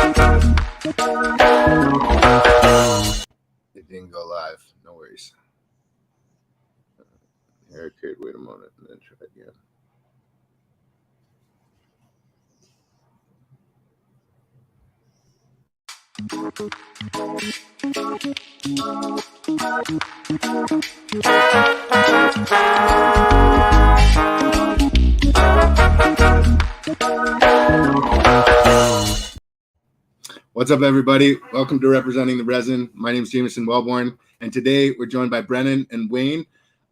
It didn't go live. No worries. Here, it could wait a moment and then try again. What's up, everybody? Welcome to Representing the Resin. My name is Jameson Wellborn, and today we're joined by Brennan and Wayne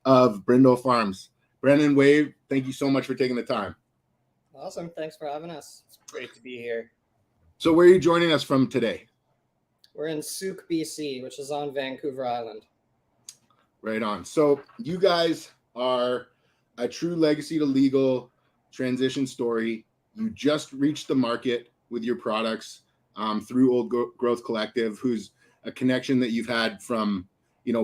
of Brindle Farms. Brennan, Wade, thank you so much for taking the time. Awesome. Thanks for having us. It's great to be here. So where are you joining us from today? We're in Souk, BC, which is on Vancouver Island. Right on. So you guys are a true legacy to legal transition story. You just reached the market with your products through Old Growth Collective, who's a connection that you've had from,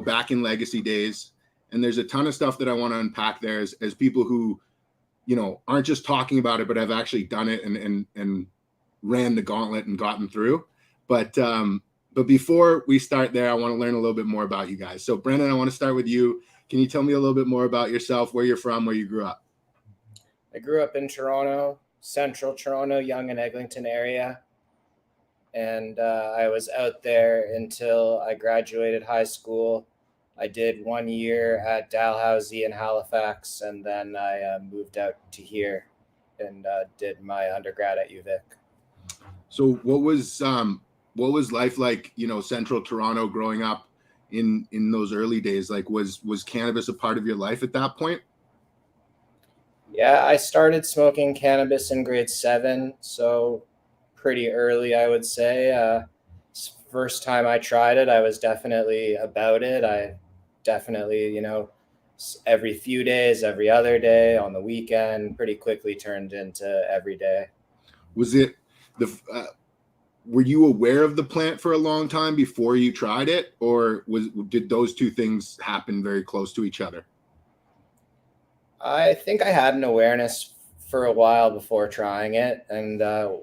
back in legacy days. And there's a ton of stuff that I want to unpack there as people who, aren't just talking about it, but have actually done it and ran the gauntlet and gotten through. But before we start there, I want to learn a little bit more about you guys. So Brennan, I want to start with you. Can you tell me a little bit more about yourself, where you're from, where you grew up? I grew up in Toronto, central Toronto, Yonge and Eglinton area. And I was out there until I graduated high school. I did 1 year at Dalhousie in Halifax, and then I moved out to here and did my undergrad at UVic. So what was life like, central Toronto growing up in those early days? Like, was cannabis a part of your life at that point? Yeah, I started smoking cannabis in grade 7, so pretty early, I would say. First time I tried it, I was definitely about it. I definitely, every few days, every other day, on the weekend, pretty quickly turned into every day. Was it were you aware of the plant for a long time before you tried it, or did those two things happen very close to each other? I think I had an awareness for a while before trying it, and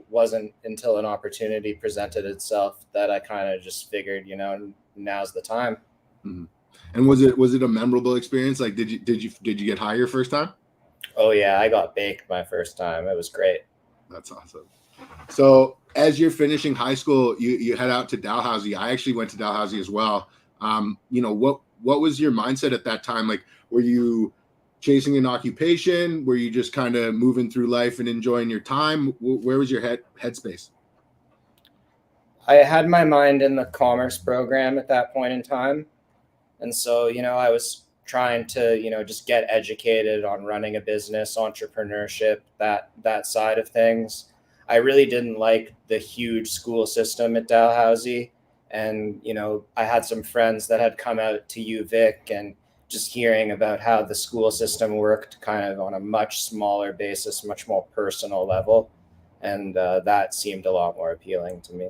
wasn't until an opportunity presented itself that I kind of just figured, now's the time. Mm-hmm. And was it a memorable experience? Like, did you get high your first time? Oh yeah, I got baked my first time. It was great. That's awesome. So as you're finishing high school, you head out to Dalhousie. I actually went to Dalhousie as well. What was your mindset at that time? Like, were you chasing an occupation? Were you just kind of moving through life and enjoying your time? Where was your headspace? I had my mind in the commerce program at that point in time. And so, I was trying to, just get educated on running a business, entrepreneurship, that side of things. I really didn't like the huge school system at Dalhousie. And, I had some friends that had come out to UVic, and just hearing about how the school system worked kind of on a much smaller basis, much more personal level. And that seemed a lot more appealing to me.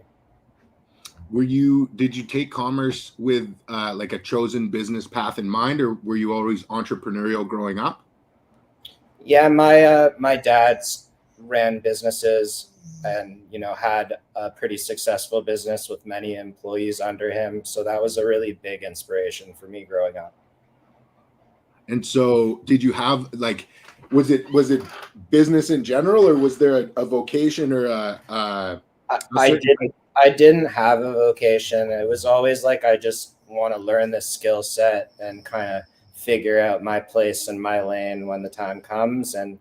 Did you take commerce with like a chosen business path in mind, or were you always entrepreneurial growing up? Yeah, my dad's ran businesses and, had a pretty successful business with many employees under him. So that was a really big inspiration for me growing up. And so did you have was it business in general, or was there a vocation or I didn't have a vocation. It was always like, I just want to learn this skill set and kind of figure out my place in my lane when the time comes. And,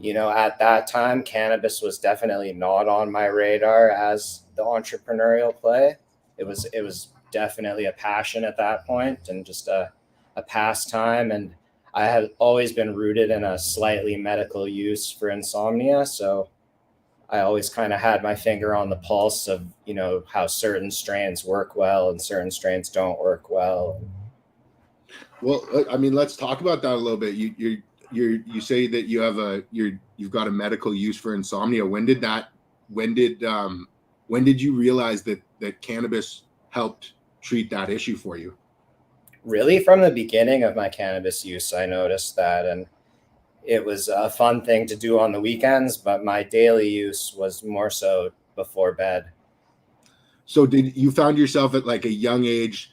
at that time, cannabis was definitely not on my radar as the entrepreneurial play. It was definitely a passion at that point and just a pastime. And I had always been rooted in a slightly medical use for insomnia. So I always kind of had my finger on the pulse of, how certain strains work well and certain strains don't work well. Well, I mean, let's talk about that a little bit. You say that you've got a medical use for insomnia. When did you realize that cannabis helped treat that issue for you? Really, from the beginning of my cannabis use, I noticed that, and it was a fun thing to do on the weekends, but my daily use was more so before bed. So did you found yourself at like a young age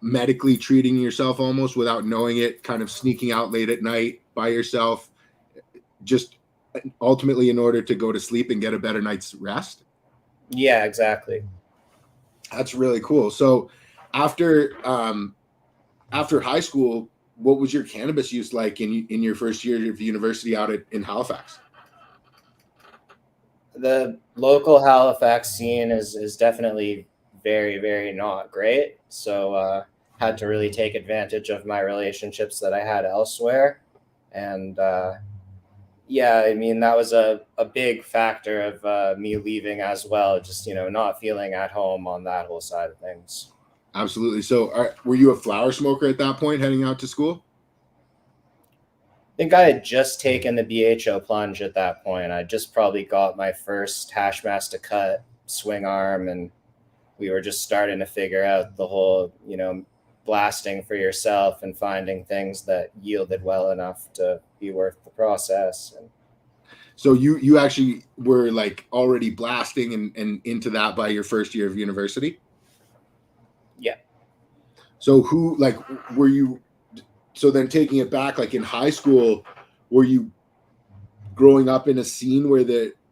medically treating yourself almost without knowing it, kind of sneaking out late at night by yourself, just ultimately in order to go to sleep and get a better night's rest? Yeah, exactly. That's really cool. So after after high school, what was your cannabis use like in your first year of university out in Halifax? The local Halifax scene is definitely very, very not great. So had to really take advantage of my relationships that I had elsewhere. And yeah, I mean, that was a big factor of me leaving as well. Just, not feeling at home on that whole side of things. Absolutely. So were you a flower smoker at that point heading out to school? I think I had just taken the BHO plunge at that point. I just probably got my first hash mask to cut swing arm, and we were just starting to figure out the whole, blasting for yourself and finding things that yielded well enough to be worth the process. And So you actually were like already blasting and into that by your first year of university? yeah, So who like were you so then taking it back, like in high school, were you growing up in a scene where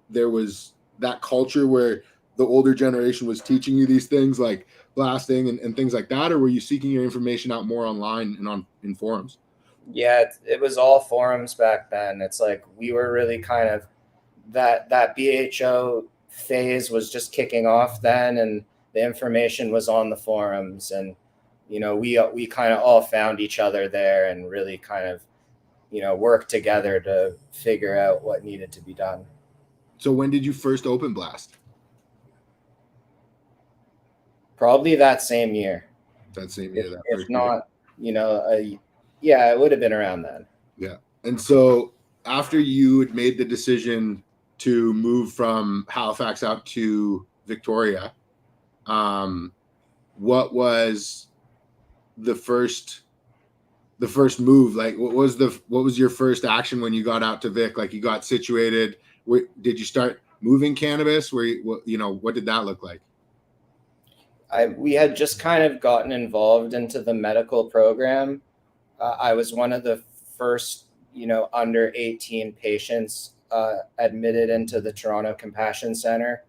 there was that culture where the older generation was teaching you these things like blasting and things like that, or were you seeking your information out more online and on in forums? yeah, it was all forums back then. It's like we were really kind of that BHO phase was just kicking off then, and the information was on the forums, and we kind of all found each other there and really kind of worked together to figure out what needed to be done. So when did you first open blast? Probably that same year, That same year, that if first year. not, yeah, it would have been around then. Yeah. And so after you had made the decision to move from Halifax out to Victoria, what was the first move? Like what was your first action when you got out to Vic? Like you got situated, did you start moving cannabis? What did that look like? We had just kind of gotten involved into the medical program. I was one of the first, under 18 patients admitted into the Toronto Compassion Center.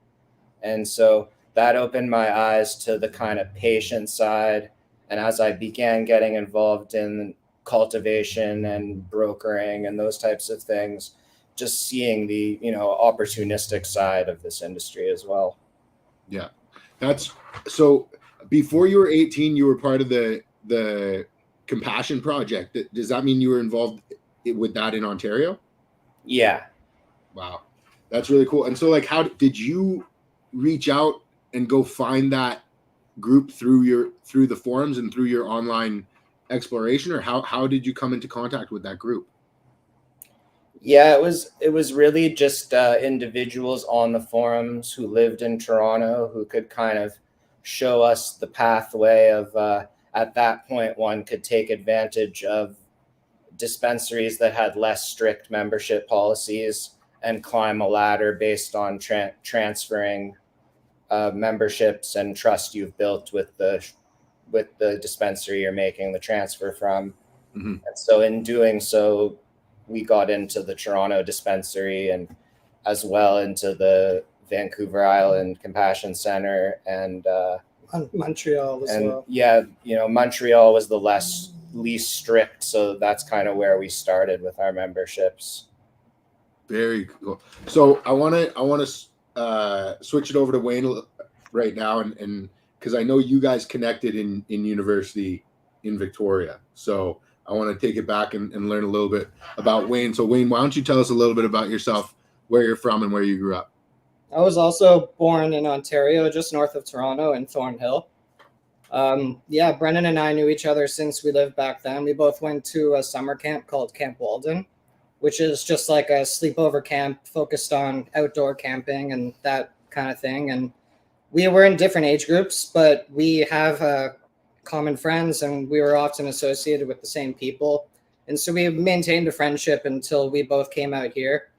And so that opened my eyes to the kind of patient side. And as I began getting involved in cultivation and brokering and those types of things, just seeing the, opportunistic side of this industry as well. Yeah. That's so before you were 18, you were part of the Compassion Project. Does that mean you were involved with that in Ontario? Yeah. Wow. That's really cool. And so like how did you reach out and go find that group through the forums and through your online exploration, or how did you come into contact with that group? Yeah, it was really just individuals on the forums who lived in Toronto who could kind of show us the pathway of at that point one could take advantage of dispensaries that had less strict membership policies and climb a ladder based on transferring memberships and trust you've built with the dispensary you're making the transfer from. Mm-hmm. And so in doing so, we got into the Toronto dispensary and as well into the Vancouver Island Compassion Center and Montreal as well. yeah, Montreal was the least strict, so that's kind of where we started with our memberships. Very cool. So I want to switch it over to Wayne right now, and because I know you guys connected in university in Victoria, so I want to take it back and learn a little bit about Wayne. So Wayne, why don't you tell us a little bit about yourself, where you're from, and where you grew up? I was also born in Ontario, just north of Toronto in Thornhill. Yeah, Brennan and I knew each other since we lived back then. We both went to a summer camp called Camp Walden, which is just like a sleepover camp focused on outdoor camping and that kind of thing. And we were in different age groups, but we have common friends and we were often associated with the same people. And so we maintained a friendship until we both came out here.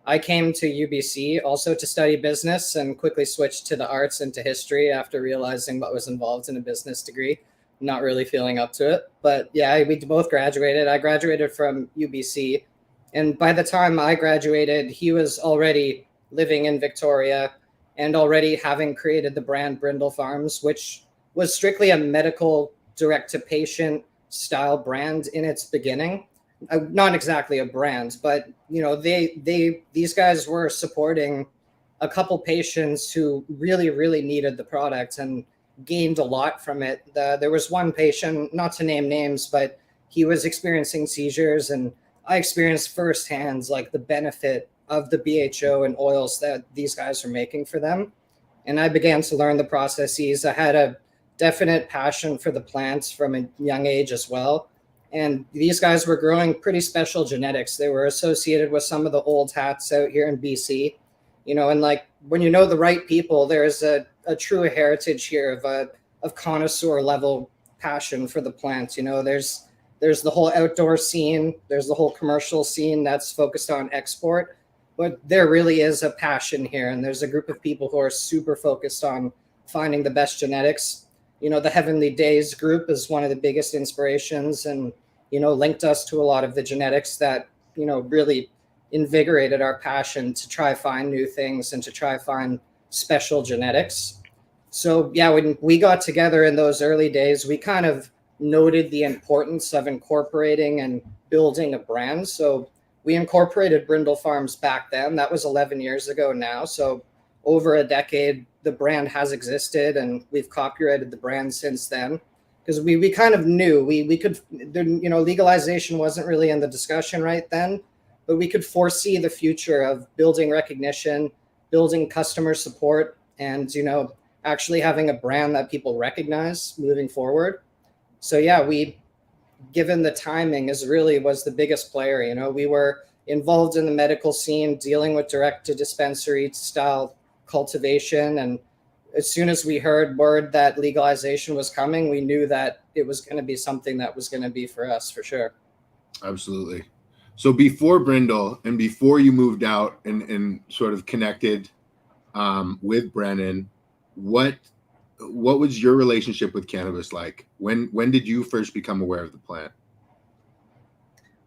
I came to UBC also to study business and quickly switched to the arts and to history after realizing what was involved in a business degree, not really feeling up to it. But yeah, we both graduated. I graduated from UBC. And by the time I graduated, he was already living in Victoria and already having created the brand Brindle Farms, which was strictly a medical direct to patient style brand in its beginning. Not exactly a brand, but these guys were supporting a couple patients who really needed the product and gained a lot from it. There was one patient, not to name names, but he was experiencing seizures, and I experienced firsthand like the benefit of the BHO and oils that these guys were making for them. And I began to learn the processes. I had a definite passion for the plants from a young age as well. And these guys were growing pretty special genetics. They were associated with some of the old hats out here in BC, and like when you know the right people, there's a true heritage here of connoisseur level passion for the plants. There's the whole outdoor scene, there's the whole commercial scene that's focused on export, but there really is a passion here. And there's a group of people who are super focused on finding the best genetics. The Heavenly Days group is one of the biggest inspirations and, linked us to a lot of the genetics that, really invigorated our passion to try find new things and to try find special genetics. So yeah, when we got together in those early days, we kind of noted the importance of incorporating and building a brand. So we incorporated Brindle Farms back then. That was 11 years ago now. So over a decade, the brand has existed, and we've copyrighted the brand since then, because we kind of knew we could, legalization wasn't really in the discussion right then, but we could foresee the future of building recognition, building customer support, and actually having a brand that people recognize moving forward. So yeah, given the timing was the biggest player. We were involved in the medical scene, dealing with direct to dispensary style cultivation, and as soon as we heard word that legalization was coming, we knew that it was going to be something that was going to be for us for sure. Absolutely. So before Brindle and before you moved out and sort of connected with Brennan, what was your relationship with cannabis like? When did you first become aware of the plant?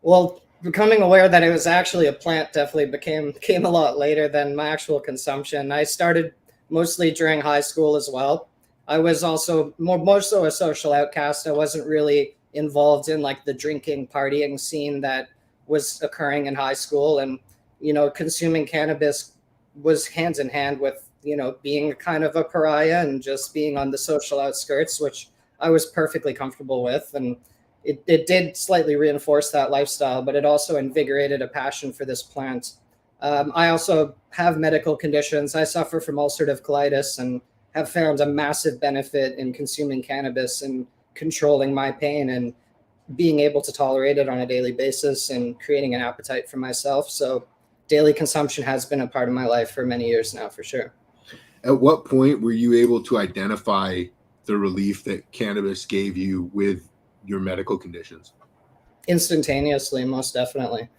Well, becoming aware that it was actually a plant definitely came a lot later than my actual consumption. I started mostly during high school as well. I was also more so a social outcast. I wasn't really involved in like the drinking, partying scene that was occurring in high school. And, consuming cannabis was hand in hand with, being kind of a pariah and just being on the social outskirts, which I was perfectly comfortable with. And it did slightly reinforce that lifestyle, but it also invigorated a passion for this plant. I also have medical conditions. I suffer from ulcerative colitis and have found a massive benefit in consuming cannabis and controlling my pain and being able to tolerate it on a daily basis and creating an appetite for myself. So daily consumption has been a part of my life for many years now, for sure. At what point were you able to identify the relief that cannabis gave you with your medical conditions? Instantaneously, most definitely.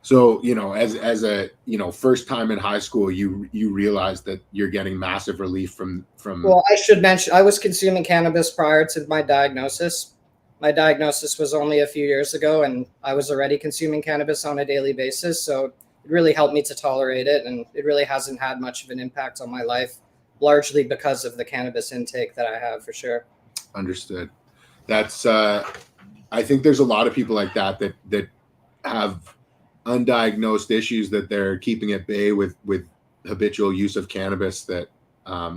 So, as a, first time in high school, you realize that you're getting massive relief from. Well, I should mention, I was consuming cannabis prior to my diagnosis. My diagnosis was only a few years ago, and I was already consuming cannabis on a daily basis. So it really helped me to tolerate it, and it really hasn't had much of an impact on my life, largely because of the cannabis intake that I have, for sure. Understood. That's, I think there's a lot of people like that have undiagnosed issues that they're keeping at bay with habitual use of cannabis that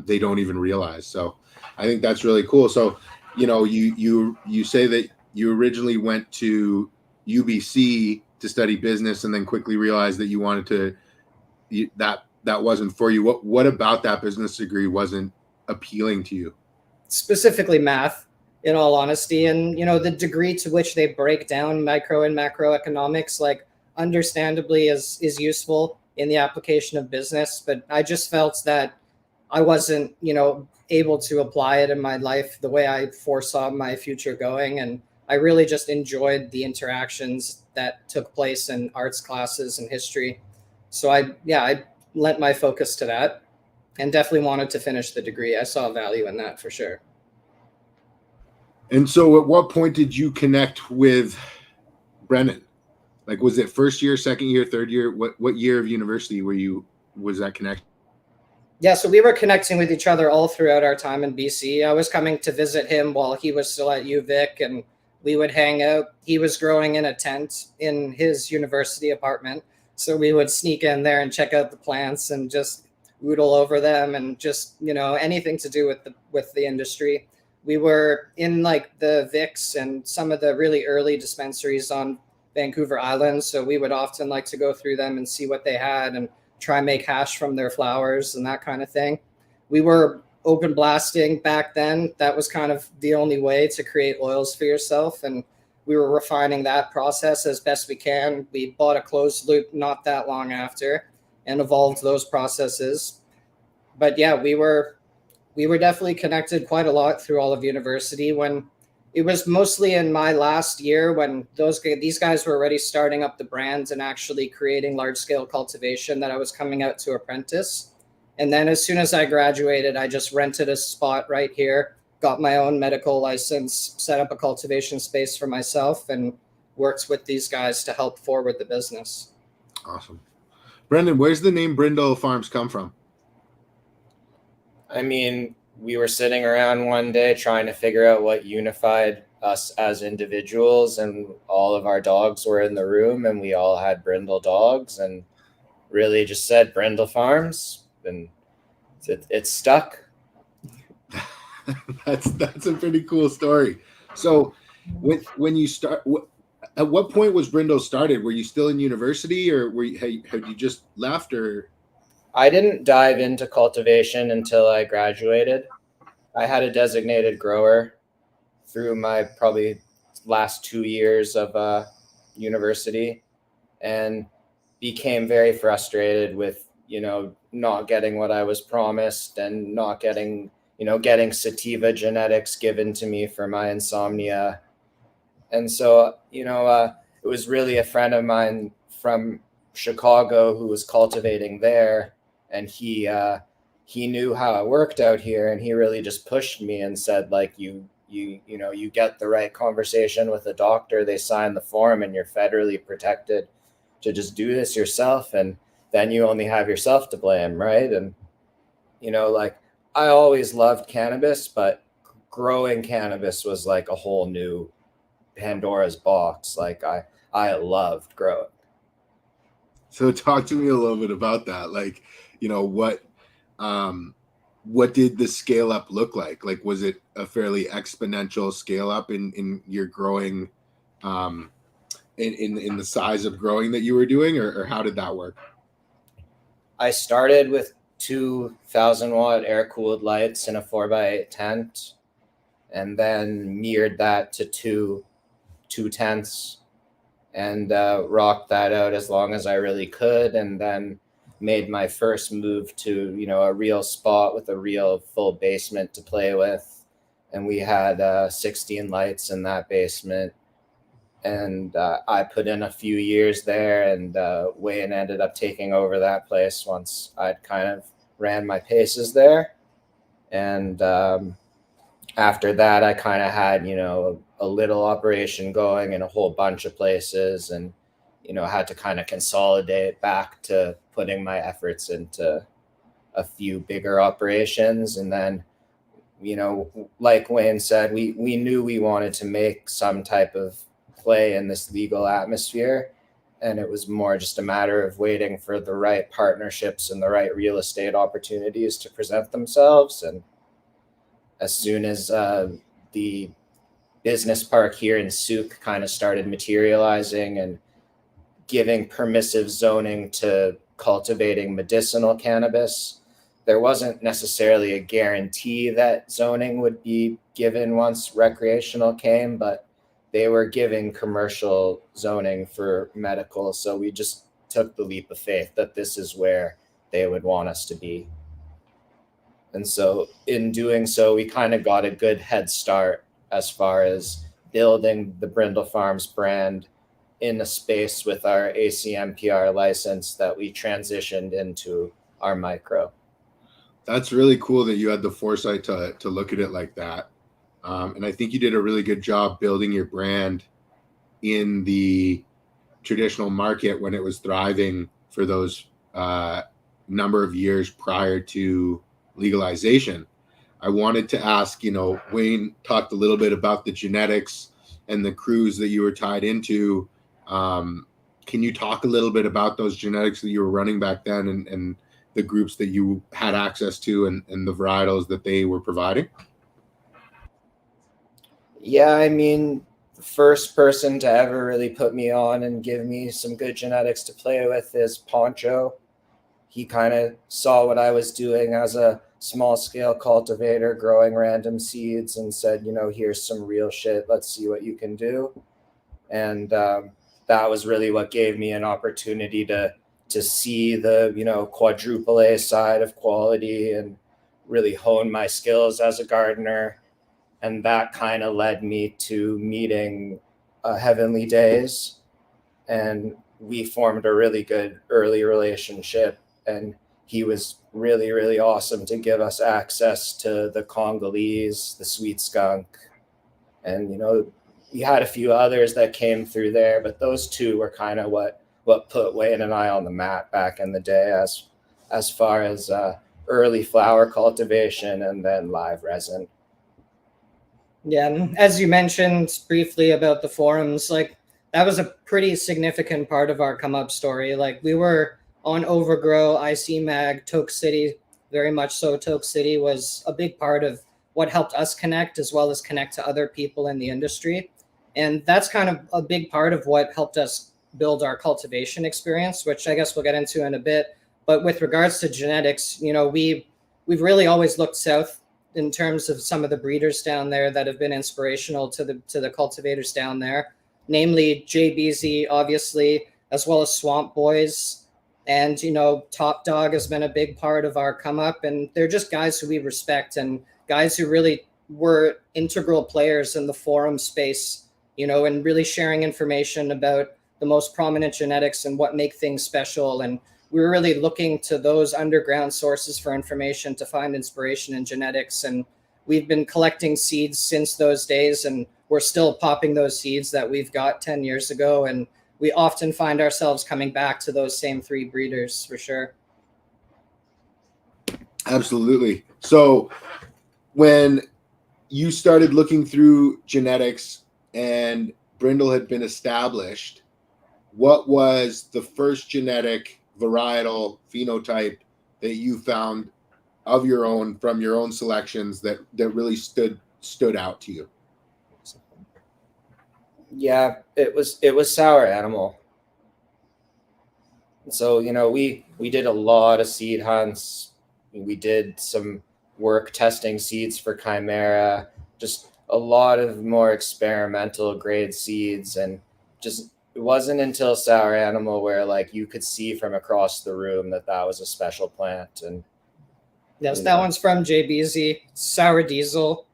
they don't even realize. So I think that's really cool. So, you say that you originally went to UBC to study business and then quickly realized that you wanted to, that wasn't for you. What about that business degree wasn't appealing to you? Specifically math, in all honesty. And, the degree to which they break down micro and macroeconomics, like, understandably is useful in the application of business, but I just felt that I wasn't, able to apply it in my life the way I foresaw my future going. And I really just enjoyed the interactions that took place in arts classes and history. So I lent my focus to that and definitely wanted to finish the degree. I saw value in that for sure. And so at what point did you connect with Brennan? Like, was it first year, second year, third year? What year of university was that connection? Yeah, so we were connecting with each other all throughout our time in BC. I was coming to visit him while he was still at UVic, and we would hang out. He was growing in a tent in his university apartment, so we would sneak in there and check out the plants and just oodle over them and just, anything to do with the industry. We were in like the Vicks and some of the really early dispensaries on Vancouver Island, so we would often like to go through them and see what they had and try and make hash from their flowers and that kind of thing. We were open blasting back then. That was kind of the only way to create oils for yourself. And we were refining that process as best we can. We bought a closed loop not that long after and evolved those processes. But yeah, we were definitely connected quite a lot through all of university. When it was mostly in my last year when these guys were already starting up the brands and actually creating large scale cultivation that I was coming out to apprentice. And then as soon as I graduated, I just rented a spot right here, got my own medical license, set up a cultivation space for myself, and worked with these guys to help forward the business. Awesome. Brendan, where's the name Brindle Farms come from? I mean, we were sitting around one day trying to figure out what unified us as individuals, and all of our dogs were in the room, and we all had brindle dogs, and really just said Brindle Farms, and it stuck. That's a pretty cool story. So when you start, at what point was Brindle started? Were you still in university, or had you just left? Or I didn't dive into cultivation until I graduated. I had a designated grower through my probably last 2 years of university, and became very frustrated with, not getting what I was promised and not getting sativa genetics given to me for my insomnia. And so, it was really a friend of mine from Chicago who was cultivating there, and he knew how it worked out here, and he really just pushed me and said, like, you get the right conversation with a doctor, they sign the form, and you're federally protected to just do this yourself, and then you only have yourself to blame, right? And like, I always loved cannabis, but growing cannabis was like a whole new Pandora's box. Like, I loved growing. so talk to me a little bit about that. Like, what did the scale up look like? Like, was it a fairly exponential scale up in your growing, in the size of growing that you were doing, or how did that work? I started with 2,000-watt air-cooled lights in a 4x8 tent, and then mirrored that to two tents, and rocked that out as long as I really could, and then made my first move to a real spot with a real full basement to play with, and we had 16 lights in that basement. And I put in a few years there, and Wayne ended up taking over that place once I'd kind of ran my paces there. And after that, I kind of had, a little operation going in a whole bunch of places, and, had to kind of consolidate back to putting my efforts into a few bigger operations. And then, like Wayne said, we knew we wanted to make some type of play in this legal atmosphere, and it was more just a matter of waiting for the right partnerships and the right real estate opportunities to present themselves. And as soon as the business park here in Souk kind of started materializing and giving permissive zoning to cultivating medicinal cannabis, there wasn't necessarily a guarantee that zoning would be given once recreational came, but they were giving commercial zoning for medical. So we just took the leap of faith that this is where they would want us to be. And so in doing so, we kind of got a good head start as far as building the Brindle Farms brand in a space with our ACMPR license that we transitioned into our micro. That's really cool that you had the foresight to look at it like that. And I think you did a really good job building your brand in the traditional market when it was thriving for those number of years prior to legalization. I wanted to ask, Wayne talked a little bit about the genetics and the crews that you were tied into. Can you talk a little bit about those genetics that you were running back then and the groups that you had access to and the varietals that they were providing? Yeah, I mean, the first person to ever really put me on and give me some good genetics to play with is Poncho. He kind of saw what I was doing as a small scale cultivator, growing random seeds, and said, here's some real shit. Let's see what you can do. And that was really what gave me an opportunity to see the quadruple A side of quality and really hone my skills as a gardener. And that kind of led me to meeting Heavenly Days, and we formed a really good early relationship. And he was really, really awesome to give us access to the Congolese, the sweet skunk, and we had a few others that came through there, but those two were kind of what put Wayne and I on the map back in the day as far as early flower cultivation and then live resin. Yeah, and as you mentioned briefly about the forums, like that was a pretty significant part of our come up story. Like we were on Overgrow, IC Mag, Toke City, very much so. Toke City was a big part of what helped us connect as well as connect to other people in the industry. And that's kind of a big part of what helped us build our cultivation experience, which I guess we'll get into in a bit. But with regards to genetics, we've really always looked south in terms of some of the breeders down there that have been inspirational to the cultivators down there, namely JBZ, obviously, as well as Swamp Boys. And, Top Dog has been a big part of our come up. And they're just guys who we respect and guys who really were integral players in the forum space, and really sharing information about the most prominent genetics and what make things special. And we were really looking to those underground sources for information to find inspiration in genetics. And we've been collecting seeds since those days, and we're still popping those seeds that we've got 10 years ago. And we often find ourselves coming back to those same three breeders for sure. Absolutely. So when you started looking through genetics and Brindle had been established, what was the first genetic varietal phenotype that you found of your own from your own selections that really stood out to you? Yeah, it was Sour Animal. So we did a lot of seed hunts. We did some work testing seeds for Chimera, just a lot of more experimental grade seeds, and just it wasn't until Sour Animal where like you could see from across the room that was a special plant. And yes, that one's from JBZ, Sour Diesel.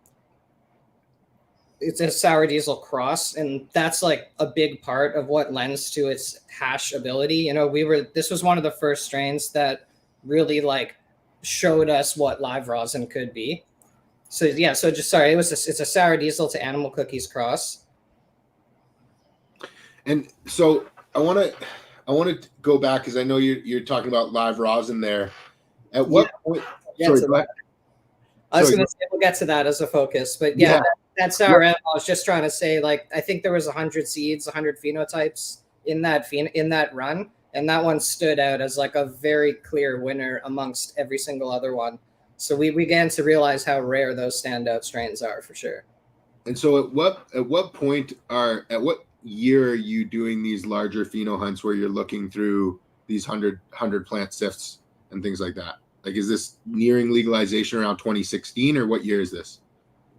It's a Sour Diesel cross, and that's like a big part of what lends to its hash ability. This was one of the first strains that really like showed us what live rosin could be. So yeah, it's a Sour Diesel to Animal Cookies cross. And so I want to go back because I know you're talking about live rosin there. At what point? Sorry, go ahead. I was going to say we'll get to that as a focus, but yeah. That's Sour Animal. I was just trying to say, like, I think there was 100 seeds, 100 phenotypes in that run, and that one stood out as like a very clear winner amongst every single other one. So we began to realize how rare those standout strains are for sure. And so at what year are you doing these larger pheno hunts where you're looking through these 100 plant sifts and things like that? Like, is this nearing legalization around 2016 or what year is this?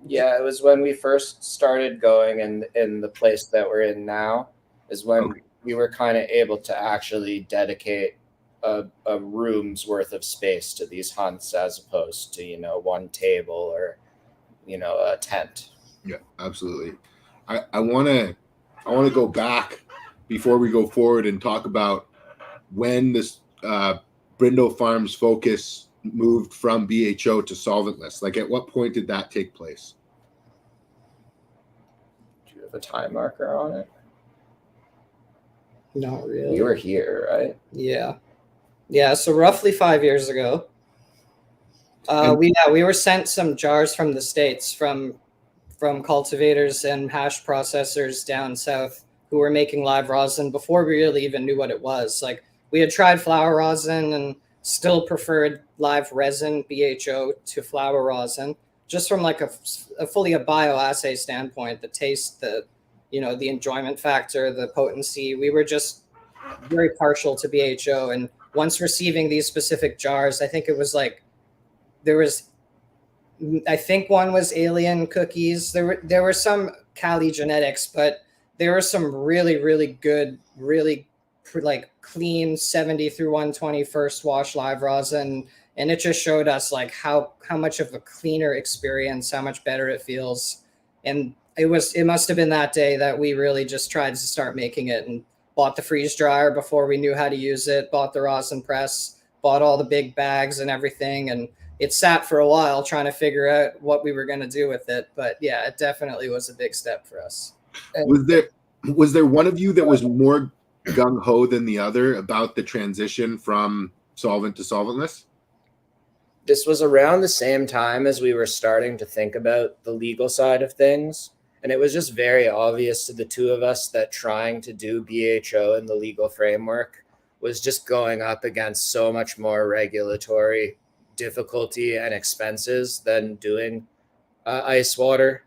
Yeah, it was when we first started going in the place that we're in now is when we were kind of able to actually dedicate a room's worth of space to these hunts as opposed to, one table or, a tent. Yeah, absolutely. I want to go back before we go forward and talk about when this Brindle Farms focus moved from BHO to solventless. Like, at what point did that take place? Do you have a time marker on it? Not really. You were here, right? Yeah. So roughly 5 years ago, we were sent some jars from the States from cultivators and hash processors down south who were making live rosin before we really even knew what it was. Like, we had tried flower rosin and still preferred live resin, BHO, to flower rosin, just from like a fully a bioassay standpoint, the taste, the enjoyment factor, the potency. We were just very partial to BHO. And once receiving these specific jars, I think it was like I think one was alien cookies. There were some Cali genetics, but there were some really, really good, really like clean 70 through 120 first wash live rosin. And it just showed us like how much of a cleaner experience, how much better it feels. And it must have been that day that we really just tried to start making it, and bought the freeze dryer before we knew how to use it, bought the rosin press, bought all the big bags and everything. And it sat for a while trying to figure out what we were going to do with it. But yeah, it definitely was a big step for us. And was there one of you that was more gung-ho than the other about the transition from solvent to solventless? This was around the same time as we were starting to think about the legal side of things. And it was just very obvious to the two of us that trying to do BHO in the legal framework was just going up against so much more regulatory difficulty and expenses than doing ice water.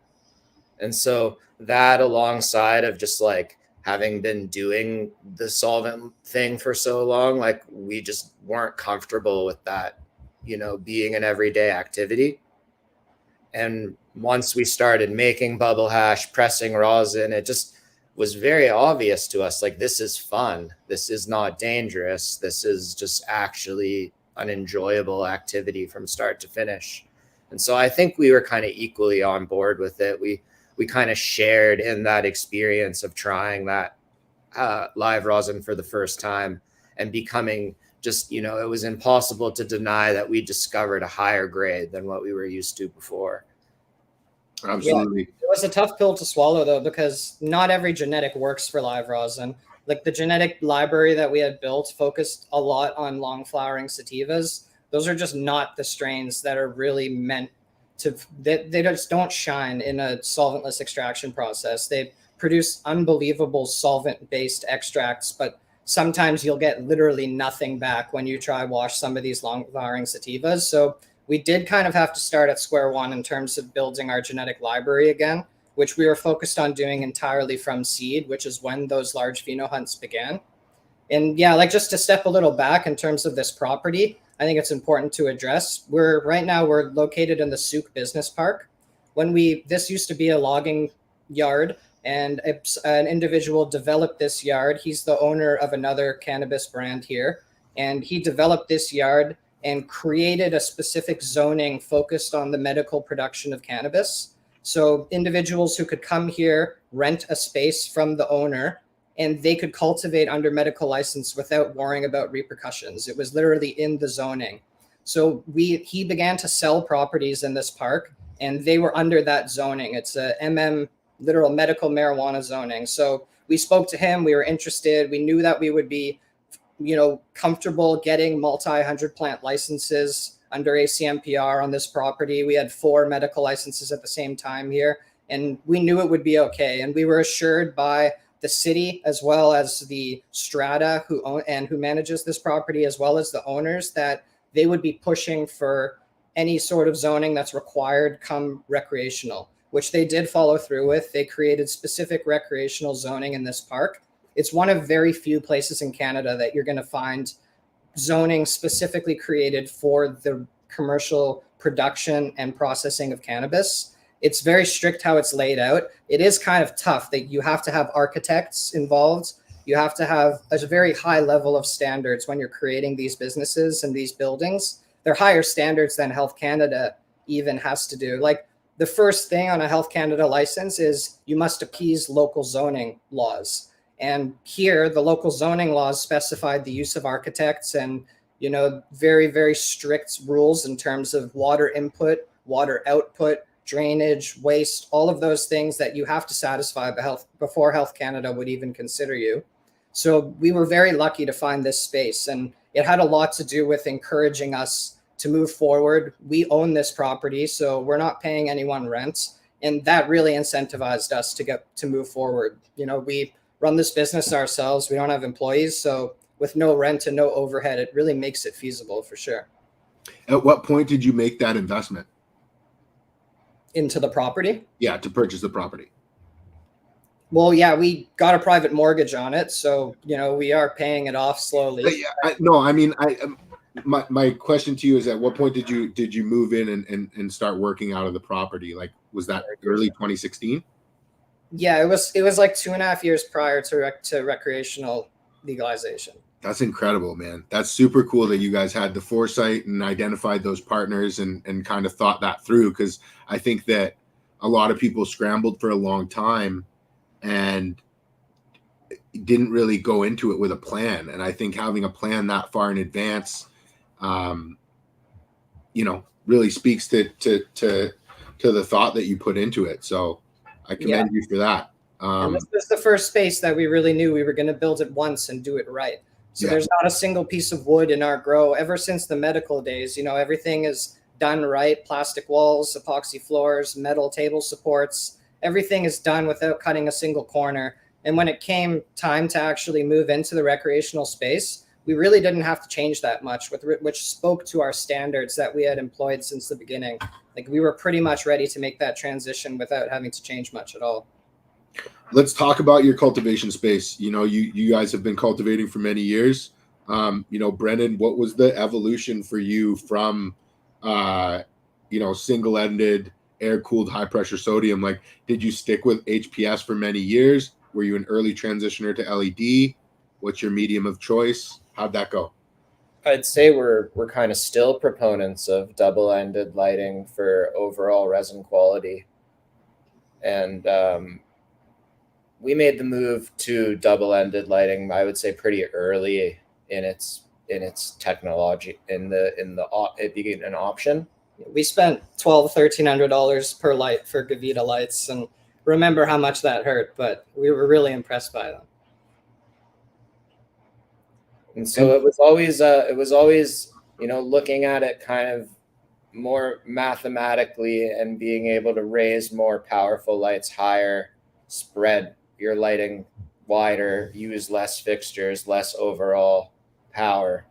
And so that, alongside of just like having been doing the solvent thing for so long, like we just weren't comfortable with that, being an everyday activity. And once we started making bubble hash, pressing rosin, it just was very obvious to us, like, this is fun. This is not dangerous. This is just actually an enjoyable activity from start to finish. And so I think we were kind of equally on board with it. We kind of shared in that experience of trying that live rosin for the first time and becoming just, it was impossible to deny that we discovered a higher grade than what we were used to before. Absolutely. Yeah, it was a tough pill to swallow, though, because not every genetic works for live rosin. Like, the genetic library that we had built focused a lot on long flowering sativas. Those are just not the strains that are really meant to, they just don't shine in a solventless extraction process. They produce unbelievable solvent-based extracts, but sometimes you'll get literally nothing back when you try wash some of these long flowering sativas. So we did kind of have to start at square one in terms of building our genetic library again, which we were focused on doing entirely from seed, which is when those large pheno hunts began. And yeah, like, just to step a little back in terms of this property, I think it's important to address. Right now we're located in the Souk Business Park. This used to be a logging yard, and an individual developed this yard. He's the owner of another cannabis brand here, and he developed this yard and created a specific zoning focused on the medical production of cannabis. So individuals who could come here, rent a space from the owner, and they could cultivate under medical license without worrying about repercussions. It was literally in the zoning. So he began to sell properties in this park, and they were under that zoning. It's a literal medical marijuana zoning. So we spoke to him. We were interested. We knew that we would be, comfortable getting multi-100 plant licenses under ACMPR on this property. We had 4 medical licenses at the same time here, and we knew it would be okay. And we were assured by the city, as well as the strata who manages this property, as well as the owners, that they would be pushing for any sort of zoning that's required come recreational, which they did follow through with. They created specific recreational zoning in this park. It's one of very few places in Canada that you're going to find zoning specifically created for the commercial production and processing of cannabis. It's very strict how it's laid out. It is kind of tough that you have to have architects involved. You have to have a very high level of standards when you're creating these businesses and these buildings. They're higher standards than Health Canada even has to do. Like, the first thing on a Health Canada license is you must appease local zoning laws. And here, the local zoning laws specified the use of architects and, you know, very, very strict rules in terms of water input, water output, drainage, waste, all of those things that you have to satisfy before Health Canada would even consider you. So we were very lucky to find this space, and it had a lot to do with encouraging us to move forward. We own this property, so we're not paying anyone rent, and that really incentivized us to move forward. You know, we run this business ourselves. We don't have employees, so with no rent and no overhead, it really makes it feasible for sure. At what point did you make that investment? Into the property? Yeah, to purchase the property. Well, yeah, we got a private mortgage on it, so you know we are paying it off slowly. My question to you is, at what point did you move in and start working out of the property? Like, was that early 2016? Yeah, it was like 2.5 years prior to recreational legalization. That's incredible, man. That's super cool that you guys had the foresight and identified those partners and kind of thought that through, because I think that a lot of people scrambled for a long time and didn't really go into it with a plan. And I think having a plan that far in advance, you know, really speaks to the thought that you put into it. So I commend you for that. And this was the first space that we really knew we were going to build it once and do it right. So there's not a single piece of wood in our grow. Ever since the medical days, you know, everything is done right. Plastic walls, epoxy floors, metal table supports, everything is done without cutting a single corner. And when it came time to actually move into the recreational space, we really didn't have to change that much, which spoke to our standards that we had employed since the beginning. Like, we were pretty much ready to make that transition without having to change much at all. Let's talk about your cultivation space. You know, you guys have been cultivating for many years. You know, Brennan, what was the evolution for you from, you know, single-ended, air-cooled, high-pressure sodium? Like, did you stick with HPS for many years? Were you an early transitioner to LED? What's your medium of choice? How'd that go? I'd say we're kind of still proponents of double-ended lighting for overall resin quality. And we made the move to double-ended lighting, I would say, pretty early in its technology, it being an option. We spent $1,200-$1,300 per light for Gavita lights, and remember how much that hurt, but we were really impressed by them. And so it was always, you know, looking at it kind of more mathematically and being able to raise more powerful lights higher, spread your lighting wider, use less fixtures, less overall power.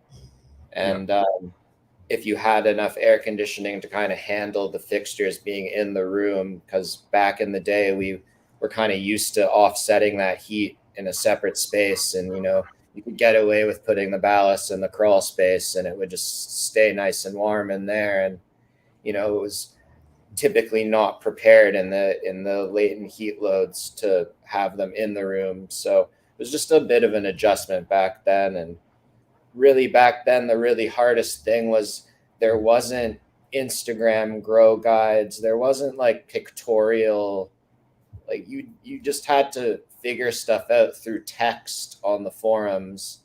And if you had enough air conditioning to kind of handle the fixtures being in the room, because back in the day, we were kind of used to offsetting that heat in a separate space. And, you know, you could get away with putting the ballast in the crawl space and it would just stay nice and warm in there. And, you know, it was typically not prepared in the latent heat loads to have them in the room. So it was just a bit of an adjustment back then. And really back then, the really hardest thing was there wasn't Instagram grow guides. There wasn't like pictorial, like you just had to figure stuff out through text on the forums.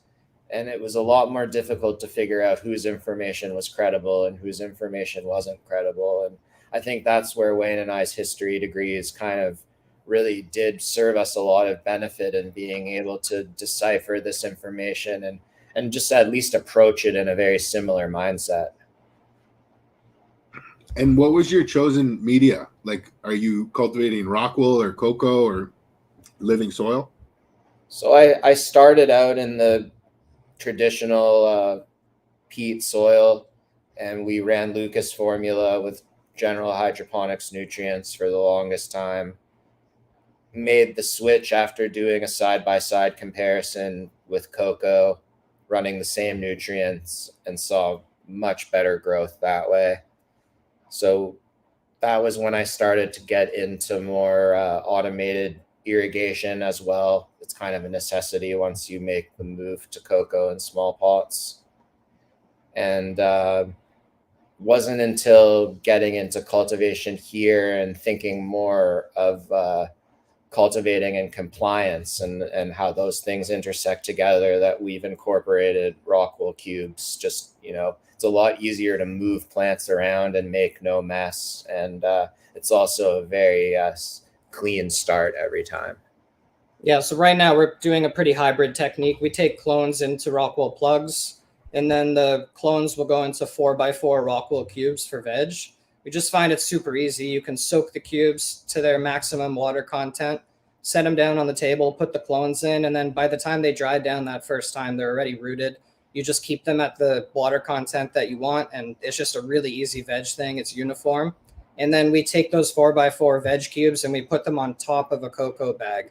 And it was a lot more difficult to figure out whose information was credible and whose information wasn't credible. And I think that's where Wayne and I's history degrees kind of really did serve us a lot of benefit in being able to decipher this information and just at least approach it in a very similar mindset. And what was your chosen media? Like, are you cultivating rockwool or cocoa or living soil? So I started out in the traditional peat soil, and we ran Lucas formula with general hydroponics nutrients for the longest time. Made the switch after doing a side-by-side comparison with cocoa, running the same nutrients, and saw much better growth that way. So that was when I started to get into more automated irrigation as well. It's kind of a necessity once you make the move to cocoa in small pots. And wasn't until getting into cultivation here and thinking more of cultivating and compliance and how those things intersect together, that we've incorporated rock wool cubes. Just, it's a lot easier to move plants around and make no mess. And it's also a very clean start every time. Yeah, so right now we're doing a pretty hybrid technique. We take clones into rock wool plugs, and then the clones will go into 4x4 rock wool cubes for veg. We just find it super easy. You can soak the cubes to their maximum water content, set them down on the table, put the clones in, and then by the time they dry down that first time, they're already rooted. You just keep them at the water content that you want, and it's just a really easy veg thing. It's uniform. And then we take those 4x4 veg cubes and we put them on top of a cocoa bag.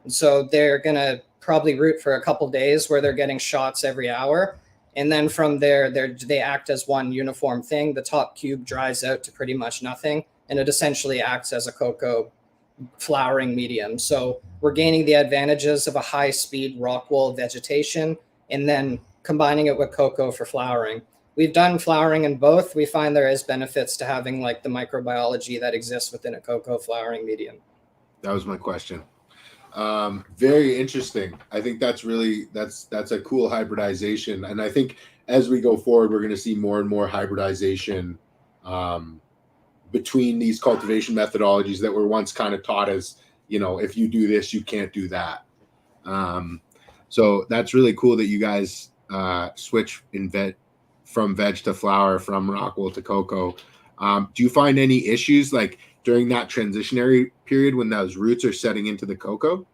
And so they're going to probably root for a couple days where they're getting shots every hour. And then from there, they act as one uniform thing. The top cube dries out to pretty much nothing, and it essentially acts as a cocoa flowering medium. So we're gaining the advantages of a high-speed rock wool vegetation and then combining it with cocoa for flowering. We've done flowering in both. We find there is benefits to having like the microbiology that exists within a cocoa flowering medium. That was my question. Very interesting. I think that's a cool hybridization. And I think as we go forward, we're going to see more and more hybridization between these cultivation methodologies that were once kind of taught as, if you do this, you can't do that. So that's really cool that you guys switch from veg to flower, from rock wool to cocoa. Do you find any issues like during that transitionary period when those roots are setting into the cocoa?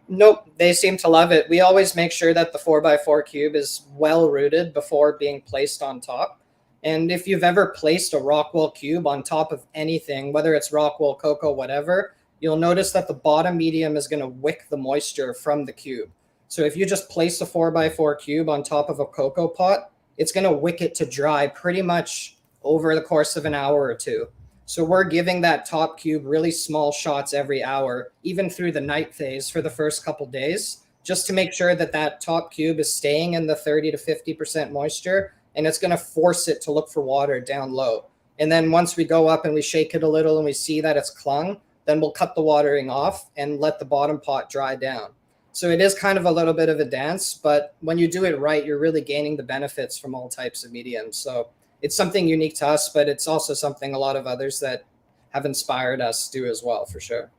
Nope, they seem to love it. We always make sure that the 4x4 cube is well rooted before being placed on top. And if you've ever placed a rock wool cube on top of anything, whether it's rock wool, cocoa, whatever, you'll notice that the bottom medium is going to wick the moisture from the cube. So if you just place a 4x4 cube on top of a cocoa pot, it's going to wick it to dry pretty much over the course of an hour or two. So we're giving that top cube really small shots every hour, even through the night phase for the first couple days, just to make sure that that top cube is staying in the 30 to 50% moisture, and it's going to force it to look for water down low. And then once we go up and we shake it a little and we see that it's clung, then we'll cut the watering off and let the bottom pot dry down. So it is kind of a little bit of a dance, but when you do it right, you're really gaining the benefits from all types of mediums. So it's something unique to us, but it's also something a lot of others that have inspired us do as well, for sure.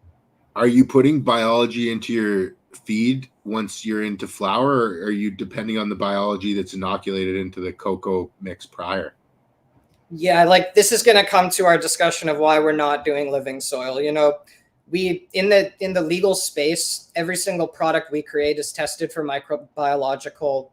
Are you putting biology into your feed once you're into flower, or are you depending on the biology that's inoculated into the cocoa mix prior? Yeah, like this is going to come to our discussion of why we're not doing living soil. We in the legal space, every single product we create is tested for microbiological,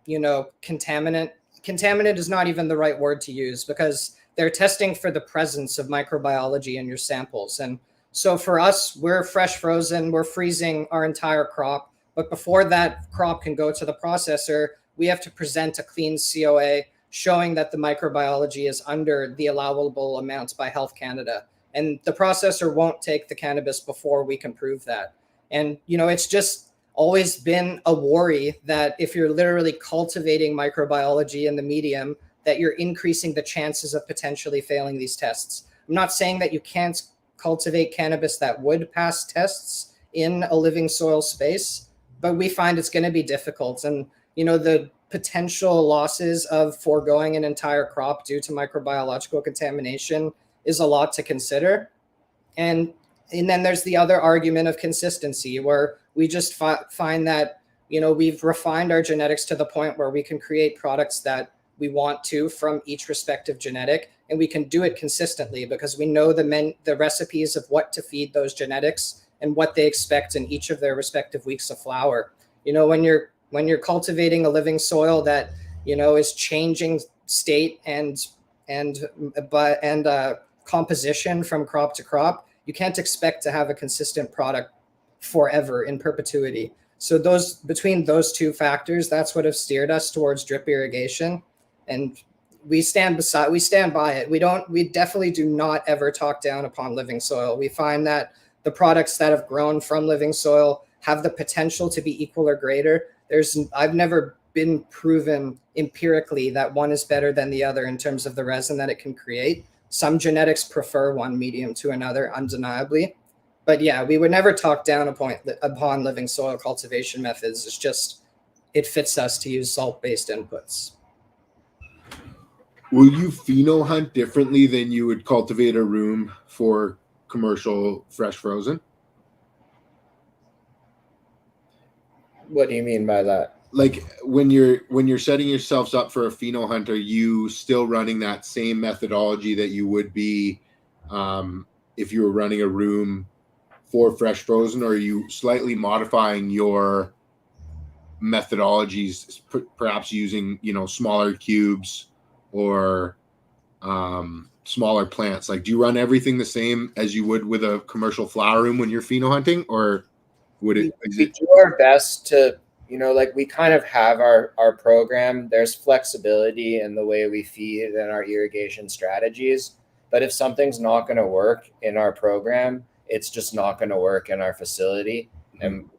contaminant. Contaminant is not even the right word to use because they're testing for the presence of microbiology in your samples. And so for us, we're fresh frozen, we're freezing our entire crop. But before that crop can go to the processor, we have to present a clean COA showing that the microbiology is under the allowable amounts by Health Canada. And the processor won't take the cannabis before we can prove that. And, it's just always been a worry that if you're literally cultivating microbiology in the medium, that you're increasing the chances of potentially failing these tests. I'm not saying that you can't cultivate cannabis that would pass tests in a living soil space, but we find it's going to be difficult. And, the potential losses of foregoing an entire crop due to microbiological contamination is a lot to consider. And then there's the other argument of consistency, where we just find that, we've refined our genetics to the point where we can create products that we want to from each respective genetic, and we can do it consistently because we know the recipes of what to feed those genetics and what they expect in each of their respective weeks of flower. When you're cultivating a living soil that, is changing state and composition from crop to crop, you can't expect to have a consistent product forever in perpetuity. So between those two factors, that's what have steered us towards drip irrigation. And we stand by it. We definitely do not ever talk down upon living soil. We find that the products that have grown from living soil have the potential to be equal or greater. I've never been proven empirically that one is better than the other in terms of the resin that it can create. Some genetics prefer one medium to another, undeniably. But yeah, we would never talk down upon living soil cultivation methods. It's just it fits us to use salt-based inputs. Will you pheno hunt differently than you would cultivate a room for commercial fresh frozen? What do you mean by that? Like when you're setting yourselves up for a pheno hunt, are you still running that same methodology that you would be if you were running a room for fresh frozen, or are you slightly modifying your methodologies, perhaps using smaller cubes or smaller plants? Like, do you run everything the same as you would with a commercial flower room when you're pheno hunting, or would it we do our best to, like, we kind of have our program. There's flexibility in the way we feed and our irrigation strategies, but if something's not going to work in our program, it's just not going to work in our facility. And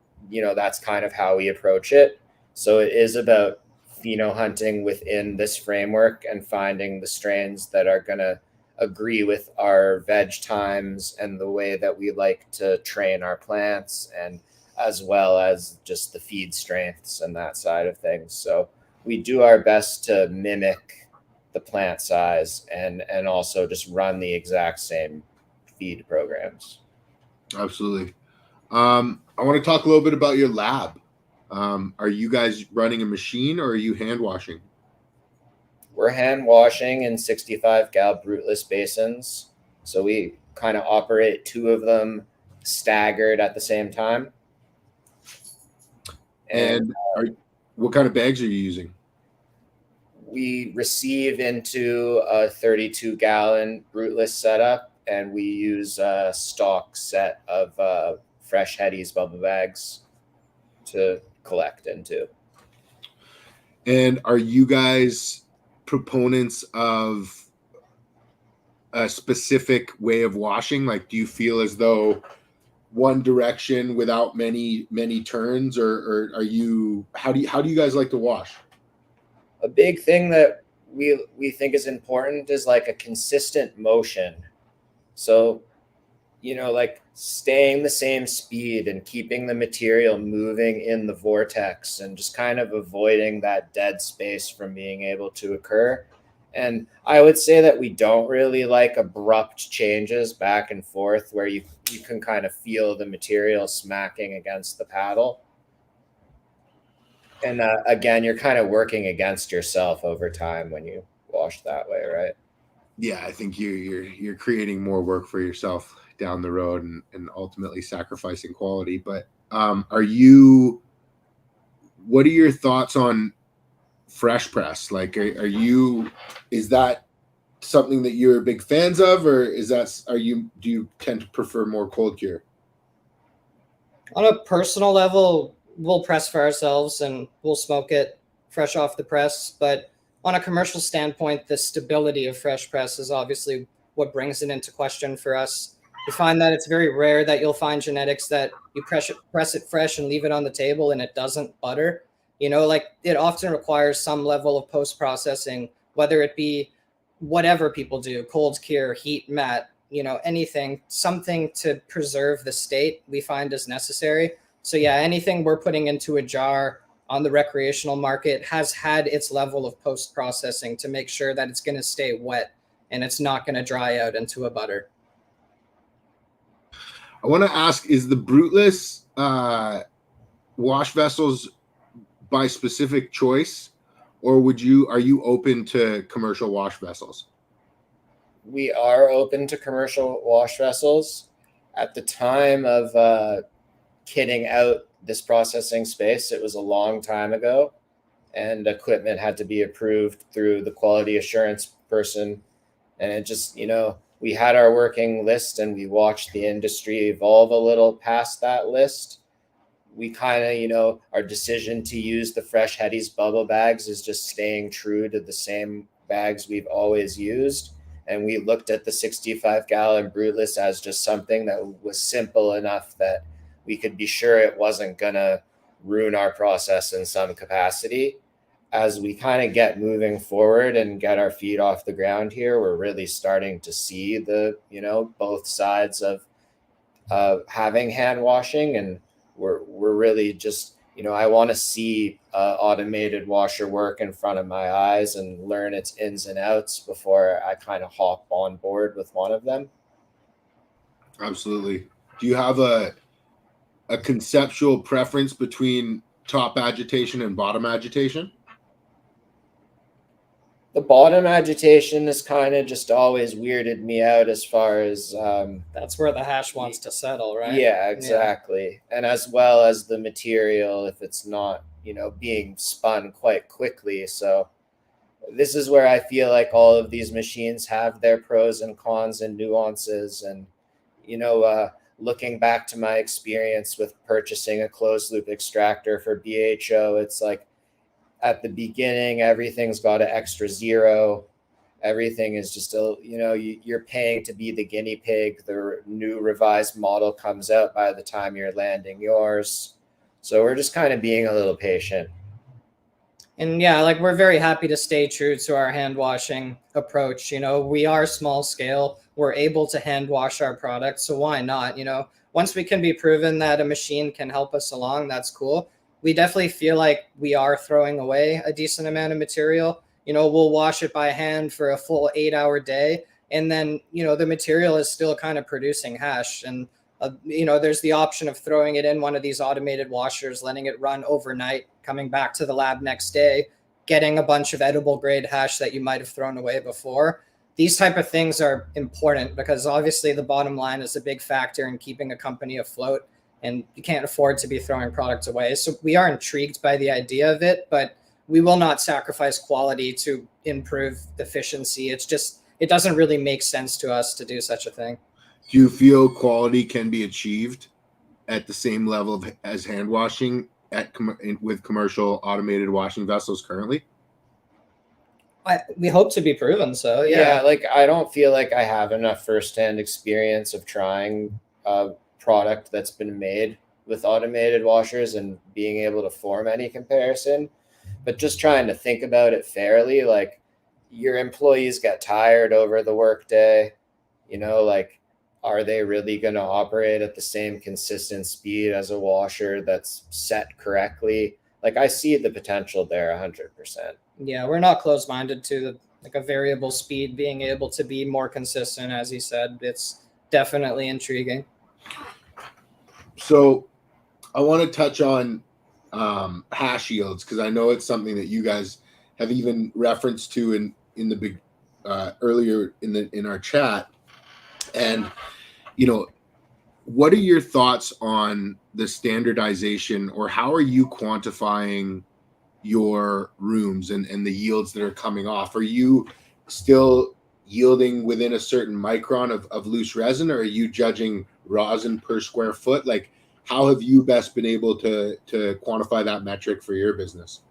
that's kind of how we approach it. So it is about pheno hunting within this framework and finding the strains that are going to agree with our veg times and the way that we like to train our plants, and as well as just the feed strengths and that side of things. So we do our best to mimic the plant size and also just run the exact same feed programs. Absolutely. I want to talk a little bit about your lab. Are you guys running a machine, or are you hand washing? We're hand washing in 65 gal bruteless basins. So we kind of operate two of them staggered at the same time. And what kind of bags are you using? We receive into a 32 gallon bruteless setup, and we use a stock set of fresh Hetty's bubble bags to collect into. And are you guys proponents of a specific way of washing? Like, do you feel as though one direction without many turns, or are you, how do you guys like to wash? A big thing that we think is important is like a consistent motion. So, like staying the same speed and keeping the material moving in the vortex, and just kind of avoiding that dead space from being able to occur. And I would say that we don't really like abrupt changes back and forth where you can kind of feel the material smacking against the paddle. And again, you're kind of working against yourself over time when you wash that way, right? Yeah, I think you're creating more work for yourself down the road, and ultimately sacrificing quality. But what are your thoughts on fresh press? Like, is that something that you're big fans of, or do you tend to prefer more cold cure? On a personal level, we'll press for ourselves and we'll smoke it fresh off the press. But on a commercial standpoint, the stability of fresh press is obviously what brings it into question for us. We find that it's very rare that you'll find genetics that you press it fresh and leave it on the table and it doesn't butter. Like, it often requires some level of post-processing, whether it be whatever people do, cold cure, heat mat, anything, something to preserve the state we find is necessary. So yeah, anything we're putting into a jar on the recreational market has had its level of post-processing to make sure that it's going to stay wet and it's not going to dry out into a butter. I want to ask, is the bruteless wash vessels by specific choice, or are you open to commercial wash vessels? We are open to commercial wash vessels. At the time of kitting out this processing space, it was a long time ago, and equipment had to be approved through the quality assurance person. And it just, we had our working list and we watched the industry evolve a little past that list. We kind of, our decision to use the fresh Hetty's bubble bags is just staying true to the same bags we've always used. And we looked at the 65 gallon bruteless as just something that was simple enough that we could be sure it wasn't going to ruin our process in some capacity. As we kind of get moving forward and get our feet off the ground here, we're really starting to see the, both sides of having hand washing, and we're really just, I want to see automated washer work in front of my eyes and learn its ins and outs before I kind of hop on board with one of them. Absolutely. Do you have a conceptual preference between top agitation and bottom agitation? The bottom agitation is kind of just always weirded me out as far as That's where the hash wants to settle, right? yeah, exactly. And as well as the material, if it's not, being spun quite quickly. So this is where I feel like all of these machines have their pros and cons and nuances. And, looking back to my experience with purchasing a closed loop extractor for BHO, it's like at the beginning, everything's got an extra zero. Everything is just you're paying to be the guinea pig. The new revised model comes out by the time you're landing yours. So we're just kind of being a little patient. And yeah, like we're very happy to stay true to our hand washing approach. We are small scale. We're able to hand wash our products. So why not? Once we can be proven that a machine can help us along, that's cool. We definitely feel like we are throwing away a decent amount of material. We'll wash it by hand for a full 8-hour day. And then, the material is still kind of producing hash. And, there's the option of throwing it in one of these automated washers, letting it run overnight, coming back to the lab next day, getting a bunch of edible grade hash that you might have thrown away before. These type of things are important because obviously the bottom line is a big factor in keeping a company afloat, and you can't afford to be throwing products away. So we are intrigued by the idea of it, but we will not sacrifice quality to improve efficiency. It doesn't really make sense to us to do such a thing. Do you feel quality can be achieved at the same level as hand washing with commercial automated washing vessels currently? We hope to be proven so. Yeah, like I don't feel like I have enough firsthand experience of trying a product that's been made with automated washers and being able to form any comparison. But just trying to think about it fairly, like your employees get tired over the workday, like are they really going to operate at the same consistent speed as a washer that's set correctly? Like I see the potential there 100%. Yeah, we're not closed-minded to a variable speed being able to be more consistent. As you said, it's definitely intriguing. So I want to touch on hash yields because I know it's something that you guys have even referenced to in the big earlier in our chat. And what are your thoughts on the standardization, or how are you quantifying your rooms and the yields that are coming off? Are you still yielding within a certain micron of loose resin, or are you judging rosin per square foot? Like, how have you best been able to quantify that metric for your business?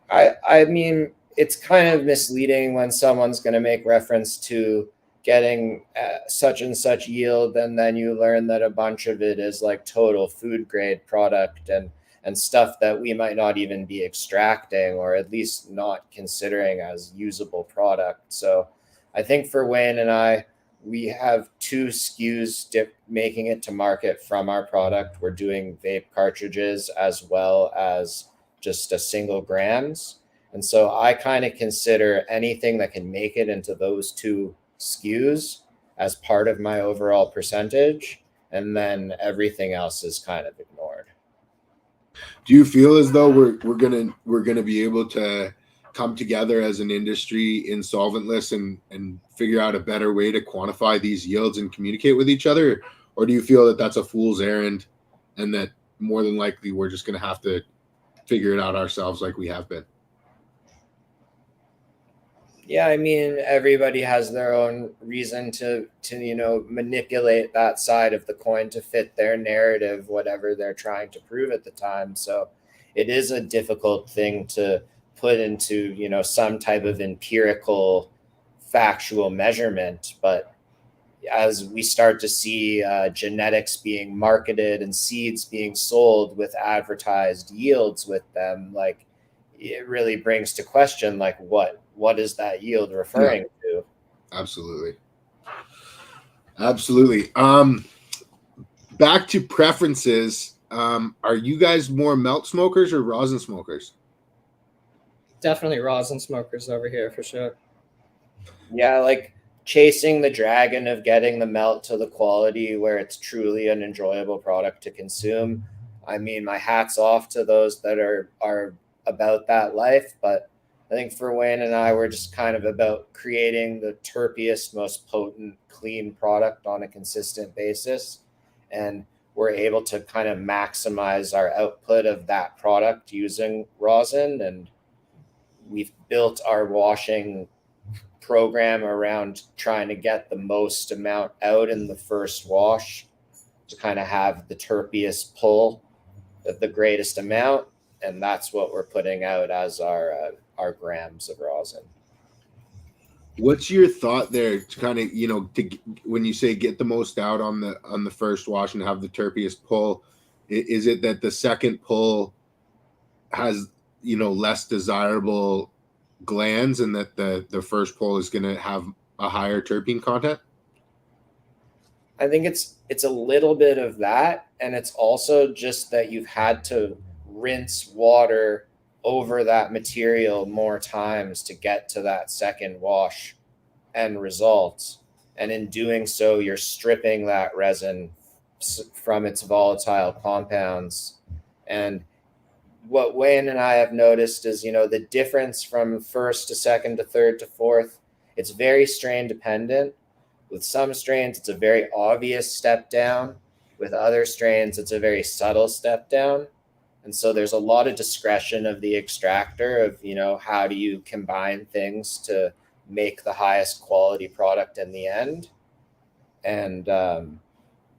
I mean, it's kind of misleading when someone's going to make reference to getting such and such yield, and then you learn that a bunch of it is like total food grade product and stuff that we might not even be extracting, or at least not considering as usable product. So I think for Wayne and I, we have 2 SKUs making it to market from our product. We're doing vape cartridges as well as just a single grams. And so I kind of consider anything that can make it into those 2 SKUs as part of my overall percentage. And then everything else is kind of ignored. Do you feel as though we're gonna be able to come together as an industry in solventless and figure out a better way to quantify these yields and communicate with each other? Or do you feel that that's a fool's errand and that more than likely we're just going to have to figure it out ourselves like we have been? Yeah, I mean, everybody has their own reason to manipulate that side of the coin to fit their narrative, whatever they're trying to prove at the time. So it is a difficult thing to put into, some type of empirical, factual measurement. But as we start to see genetics being marketed and seeds being sold with advertised yields with them, like it really brings to question, like what is that yield referring to? Absolutely. Absolutely. Back to preferences. Are you guys more melt smokers or rosin smokers? Definitely rosin smokers over here for sure. Yeah, like chasing the dragon of getting the melt to the quality where it's truly an enjoyable product to consume. I mean, my hat's off to those that are about that life, but I think for Wayne and I, we're just kind of about creating the terpiest, most potent, clean product on a consistent basis. And we're able to kind of maximize our output of that product using rosin. And we've built our washing program around trying to get the most amount out in the first wash to kind of have the terpiest pull at the greatest amount, and that's what we're putting out as our grams of rosin. What's your thought there to kind of, when you say get the most out on the first wash and have the terpiest pull, is it that the second pull has, less desirable glands and that the first pull is going to have a higher terpene content? I think it's a little bit of that, and it's also just that you've had to rinse water over that material more times to get to that second wash end result. And in doing so, you're stripping that resin from its volatile compounds. And what Wayne and I have noticed is, the difference from first to second to third to fourth, it's very strain dependent. With some strains, it's a very obvious step down. With other strains, it's a very subtle step down. And so there's a lot of discretion of the extractor of, how do you combine things to make the highest quality product in the end. And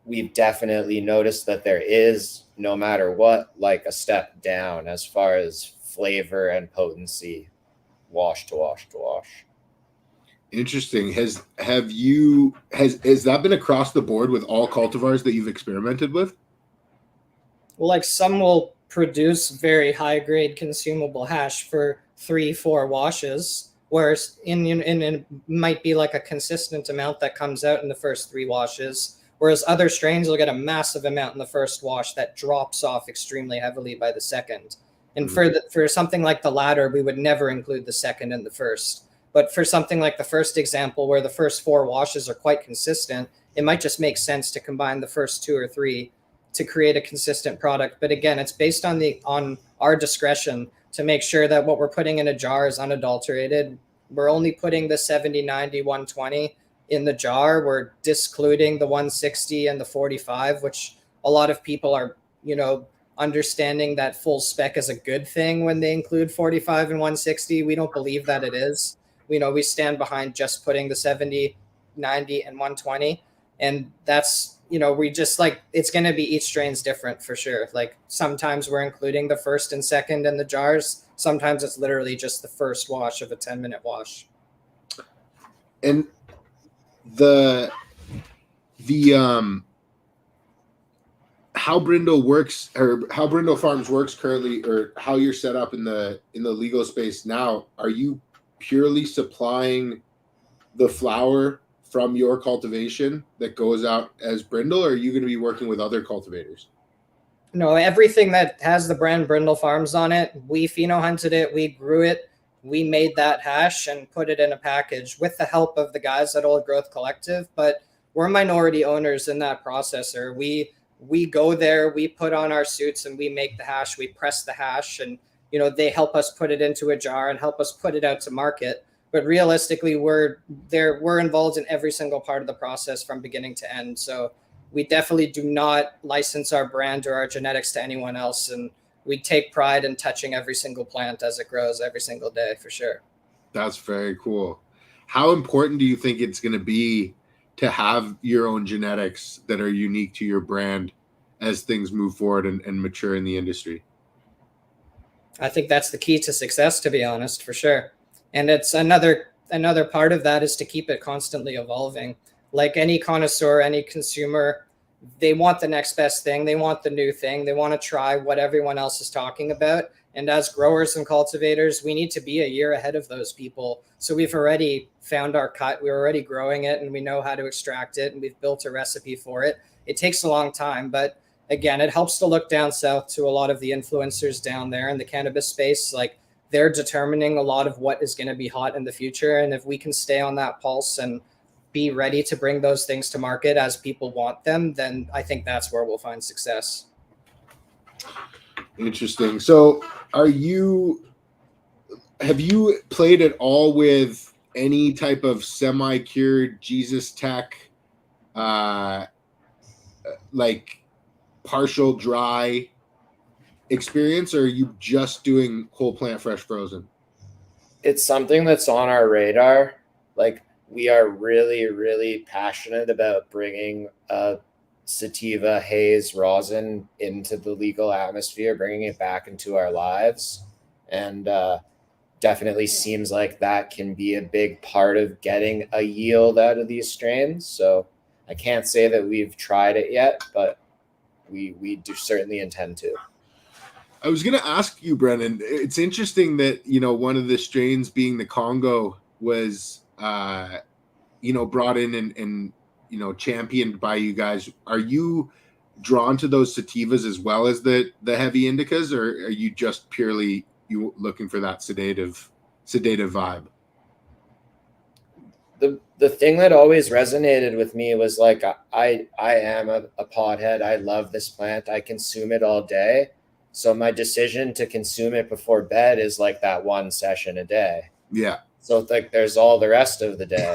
we've definitely noticed that there is, no matter what, like a step down as far as flavor and potency, wash to wash to wash. Interesting. Has that been across the board with all cultivars that you've experimented with? Well, like some will produce very high grade consumable hash for 3-4 washes, whereas in it might be like a consistent amount that comes out in the first 3 washes, whereas other strains will get a massive amount in the first wash that drops off extremely heavily by the second. And for something like the latter, we would never include the second and the first. But for something like the first example, where the first 4 washes are quite consistent, it might just make sense to combine the first 2 or 3 to create a consistent product. But again, it's based on our discretion to make sure that what we're putting in a jar is unadulterated. We're only putting the 70, 90, 120 in the jar. We're discluding the 160 and the 45, which a lot of people are, understanding that full spec is a good thing when they include 45 and 160. We don't believe that it is. We stand behind just putting the 70, 90, and 120. And that's, we just like, it's going to be each strain's different for sure. Like sometimes we're including the first and second in the jars. Sometimes it's literally just the first wash of a 10-minute wash. And how Brindle works, or how Brindle Farms works currently, or how you're set up in the legal space now, are you purely supplying the flower from your cultivation that goes out as Brindle, or are you going to be working with other cultivators? No, everything that has the brand Brindle Farms on it, we pheno hunted it, we grew it, we made that hash and put it in a package with the help of the guys at Old Growth Collective. But we're minority owners in that processor. We go there, we put on our suits and we make the hash, we press the hash, and they help us put it into a jar and help us put it out to market. But realistically, we're involved in every single part of the process from beginning to end. So we definitely do not license our brand or our genetics to anyone else. And we take pride in touching every single plant as it grows every single day, for sure. That's very cool. How important do you think it's going to be to have your own genetics that are unique to your brand as things move forward and mature in the industry? I think that's the key to success, to be honest, for sure. And it's another part of that is to keep it constantly evolving. Like any connoisseur, any consumer, they want the next best thing. They want the new thing. They want to try what everyone else is talking about. And as growers and cultivators, we need to be a year ahead of those people. So we've already found our cut. We're already growing it and we know how to extract it and we've built a recipe for it. It takes a long time, but again, it helps to look down south to a lot of the influencers down there in the cannabis space. Like they're determining a lot of what is going to be hot in the future. And if we can stay on that pulse and be ready to bring those things to market as people want them, then I think that's where we'll find success. Interesting. So have you played at all with any type of semi-cured Jesus tech, like partial dry experience, or are you just doing whole plant fresh frozen? It's something that's on our radar. Like we are really, really passionate about bringing sativa haze rosin into the legal atmosphere, bringing it back into our lives. And definitely seems like that can be a big part of getting a yield out of these strains. So I can't say that we've tried it yet, but we do certainly intend to. I was going to ask you, Brennan, it's interesting that, one of the strains being the Congo was, brought in and championed by you guys. Are you drawn to those sativas as well as the heavy indicas, or are you just purely looking for that sedative vibe? The thing that always resonated with me was like, I am a pothead. I love this plant. I consume it all day. So my decision to consume it before bed is like that one session a day. Yeah. So it's like there's all the rest of the day.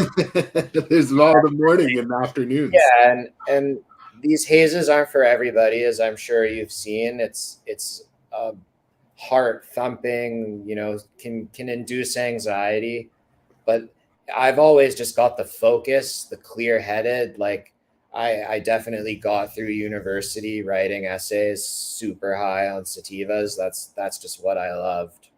There's all the morning and afternoons. Yeah, and these hazes aren't for everybody, as I'm sure you've seen. It's heart thumping, can induce anxiety. But I've always just got the focus, the clear headed. Like I definitely got through university writing essays super high on sativas. That's just what I loved.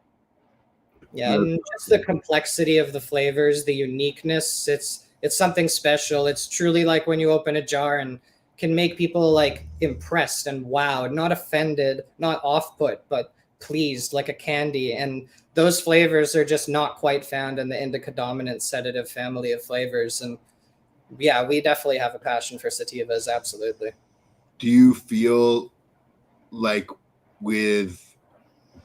Yeah, and just the complexity of the flavors, the uniqueness, it's something special. It's truly like when you open a jar and can make people like impressed and wowed, not offended, not off-put, but pleased, like a candy. And those flavors are just not quite found in the indica dominant sedative family of flavors. And yeah, we definitely have a passion for sativas, absolutely. Do you feel like with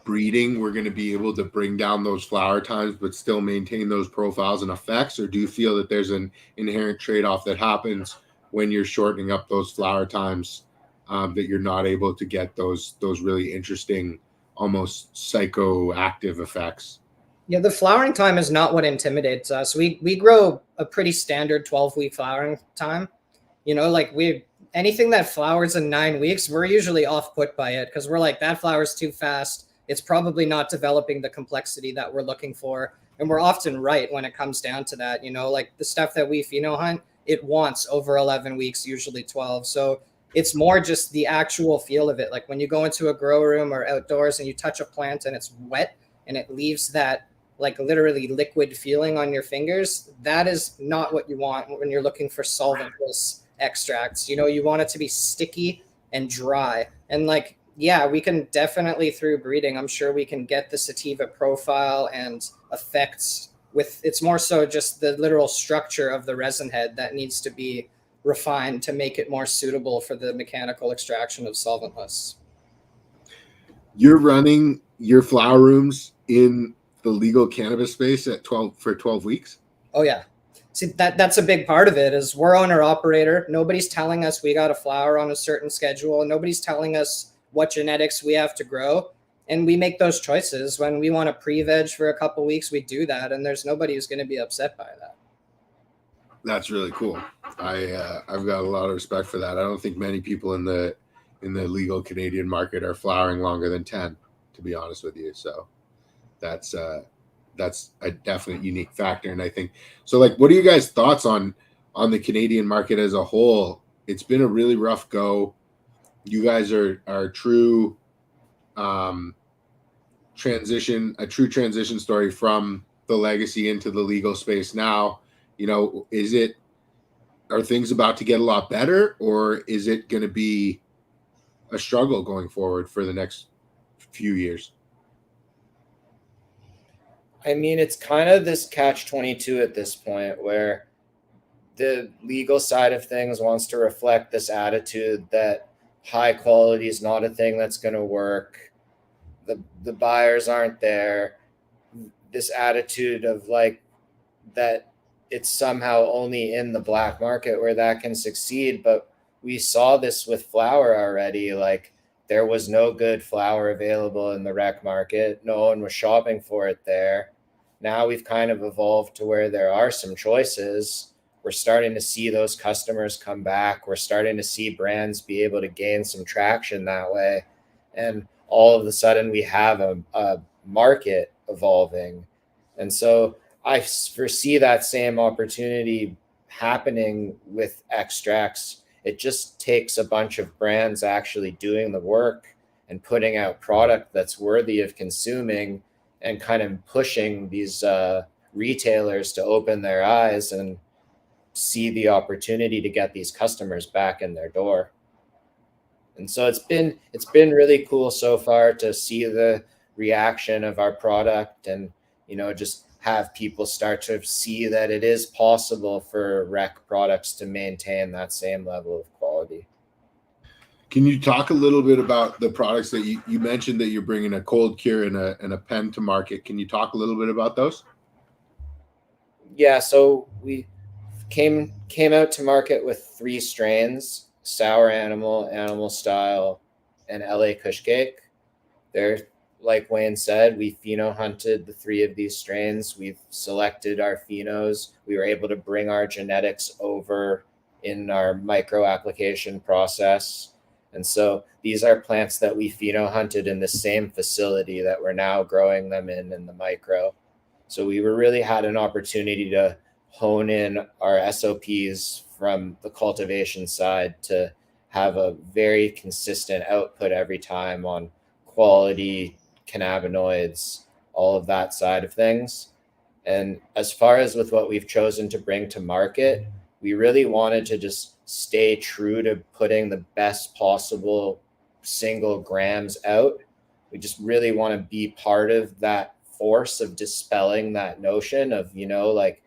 breeding we're going to be able to bring down those flower times but still maintain those profiles and effects, or do you feel that there's an inherent trade-off that happens when you're shortening up those flower times, that you're not able to get those really interesting, almost psychoactive effects? Yeah, the flowering time is not what intimidates us. We grow a pretty standard 12-week flowering time. Like anything that flowers in 9 weeks, we're usually off-put by it because we're like, that flower's too fast. It's probably not developing the complexity that we're looking for. And we're often right when it comes down to that. Like the stuff that we pheno hunt, it wants over 11 weeks, usually 12. So it's more just the actual feel of it. Like when you go into a grow room or outdoors and you touch a plant and it's wet and it leaves that like literally liquid feeling on your fingers, that is not what you want when you're looking for solventless extracts. You want it to be sticky and dry. And like, yeah, we can definitely, through breeding, I'm sure we can get the sativa profile and effects with, it's more so just the literal structure of the resin head that needs to be refined to make it more suitable for the mechanical extraction of solventless. You're running your flower rooms in the legal cannabis space at 12 weeks? Oh yeah. See, that's a big part of it is we're owner operator. Nobody's telling us we got to flower on a certain schedule. Nobody's telling us what genetics we have to grow. And we make those choices. When we want to pre-veg for a couple weeks, we do that. And there's nobody who's going to be upset by that. That's really cool. I've got a lot of respect for that. I don't think many people in the legal Canadian market are flowering longer than 10, to be honest with you. So that's a definite unique factor. And I think so. Like, what are you guys' thoughts on the Canadian market as a whole? It's been a really rough go. You guys are a true transition story from the legacy into the legal space now. Are things about to get a lot better, or is it going to be a struggle going forward for the next few years? I mean, it's kind of this catch-22 at this point where the legal side of things wants to reflect this attitude that high quality is not a thing that's going to work. The buyers aren't there. This attitude of like that it's somehow only in the black market where that can succeed. But we saw this with flour already. Like there was no good flour available in the rec market. No one was shopping for it there. Now we've kind of evolved to where there are some choices. We're starting to see those customers come back. We're starting to see brands be able to gain some traction that way. And all of a sudden we have a market evolving. And so I foresee that same opportunity happening with extracts. It just takes a bunch of brands actually doing the work and putting out product that's worthy of consuming and kind of pushing these retailers to open their eyes and see the opportunity to get these customers back in their door. And so it's been really cool so far to see the reaction of our product and just have people start to see that it is possible for rec products to maintain that same level of quality. Can you talk a little bit about the products that you mentioned that you're bringing a cold cure and a pen to market? Can you talk a little bit about those? Yeah, so we came out to market with 3 strains: sour animal, animal style, and LA Kush Cake. They're, like Wayne said, we pheno hunted the 3 of these strains. We've selected our phenos. We were able to bring our genetics over in our micro application process. And so these are plants that we pheno hunted in the same facility that we're now growing them in the micro. So we really had an opportunity to hone in our SOPs from the cultivation side to have a very consistent output every time on quality, cannabinoids, all of that side of things. And as far as with what we've chosen to bring to market, we really wanted to just stay true to putting the best possible single grams out. We just really want to be part of that force of dispelling that notion of, like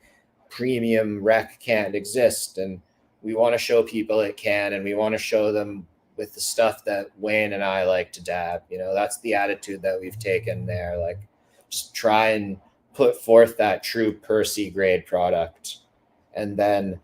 premium rec can't exist. And we want to show people it can, and we want to show them with the stuff that Wayne and I like to dab. That's the attitude that we've taken there. Like just try and put forth that true Percy grade product. And then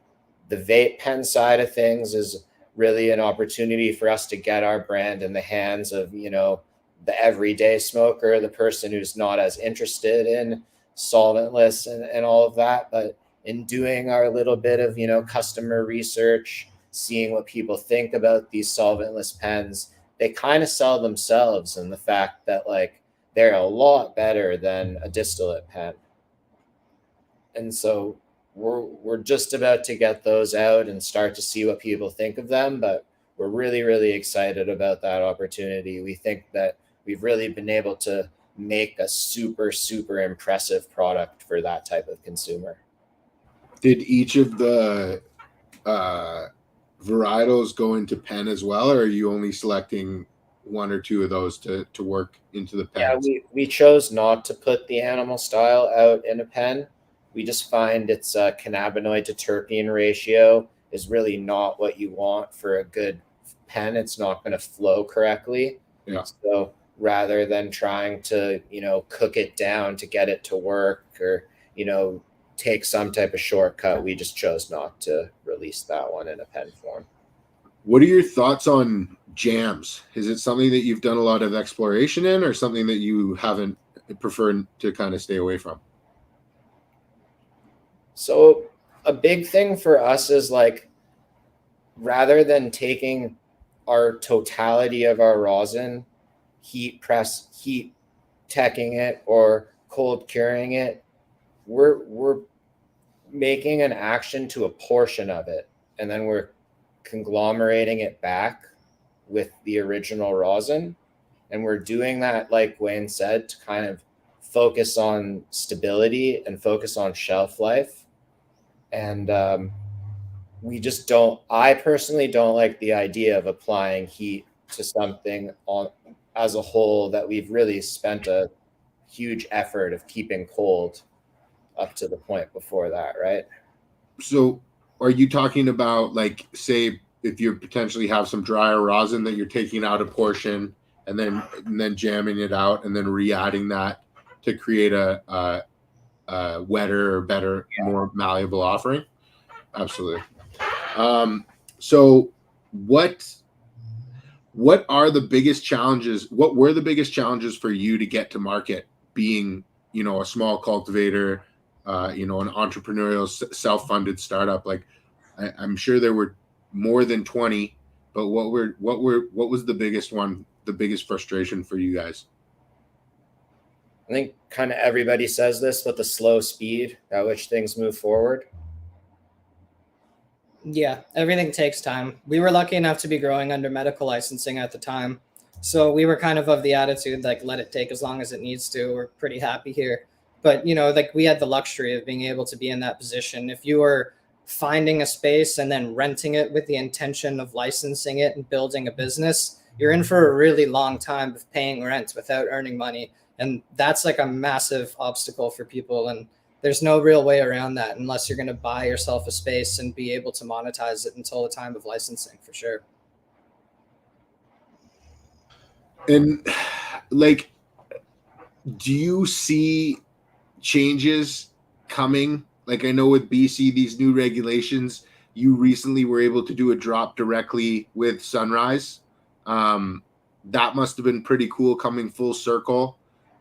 the vape pen side of things is really an opportunity for us to get our brand in the hands of, the everyday smoker, the person who's not as interested in solventless and all of that. But in doing our little bit of, customer research, seeing what people think about these solventless pens, they kind of sell themselves in the fact that like they're a lot better than a distillate pen. And so we're just about to get those out and start to see what people think of them, but we're really, really excited about that opportunity. We think that we've really been able to make a super, super impressive product for that type of consumer. Did each of the varietals go into pen as well, or are you only selecting 1 or 2 of those to work into the pen? Yeah, we chose not to put the animal style out in a pen. We just find its cannabinoid to terpene ratio is really not what you want for a good pen. It's not going to flow correctly. Yeah. So rather than trying to, cook it down to get it to work or, take some type of shortcut, we just chose not to release that one in a pen form. What are your thoughts on jams? Is it something that you've done a lot of exploration in, or something that you haven't preferred to kind of stay away from? So a big thing for us is like, rather than taking our totality of our rosin, heat teching it or cold curing it, we're making an action to a portion of it, and then we're conglomerating it back with the original rosin. And we're doing that, like Wayne said, to kind of focus on stability and focus on shelf life. And I personally don't like the idea of applying heat to something as a whole that we've really spent a huge effort of keeping cold up to the point before that, right? So are you talking about, like, say if you potentially have some drier rosin that you're taking out a portion and then jamming it out and then re-adding that to create a wetter or better, more malleable offering? Absolutely. So what are the biggest challenges? What were the biggest challenges for you to get to market, being, you know, a small cultivator, you know, an entrepreneurial self-funded startup? Like, I'm sure there were more than 20, but what was the biggest one, the biggest frustration for you guys? I think kind of everybody says this, but the slow speed at which things move forward. Yeah, everything takes time. We were lucky enough to be growing under medical licensing at the time. So we were kind of the attitude, like, let it take as long as it needs to. We're pretty happy here. But, you know, like, we had the luxury of being able to be in that position. If you were finding a space and then renting it with the intention of licensing it and building a business, you're in for a really long time of paying rent without earning money. And that's like a massive obstacle for people. And there's no real way around that unless you're going to buy yourself a space and be able to monetize it until the time of licensing, for sure. And, like, do you see changes coming? Like, I know with BC, these new regulations, you recently were able to do a drop directly with Sunrise. That must have been pretty cool, coming full circle.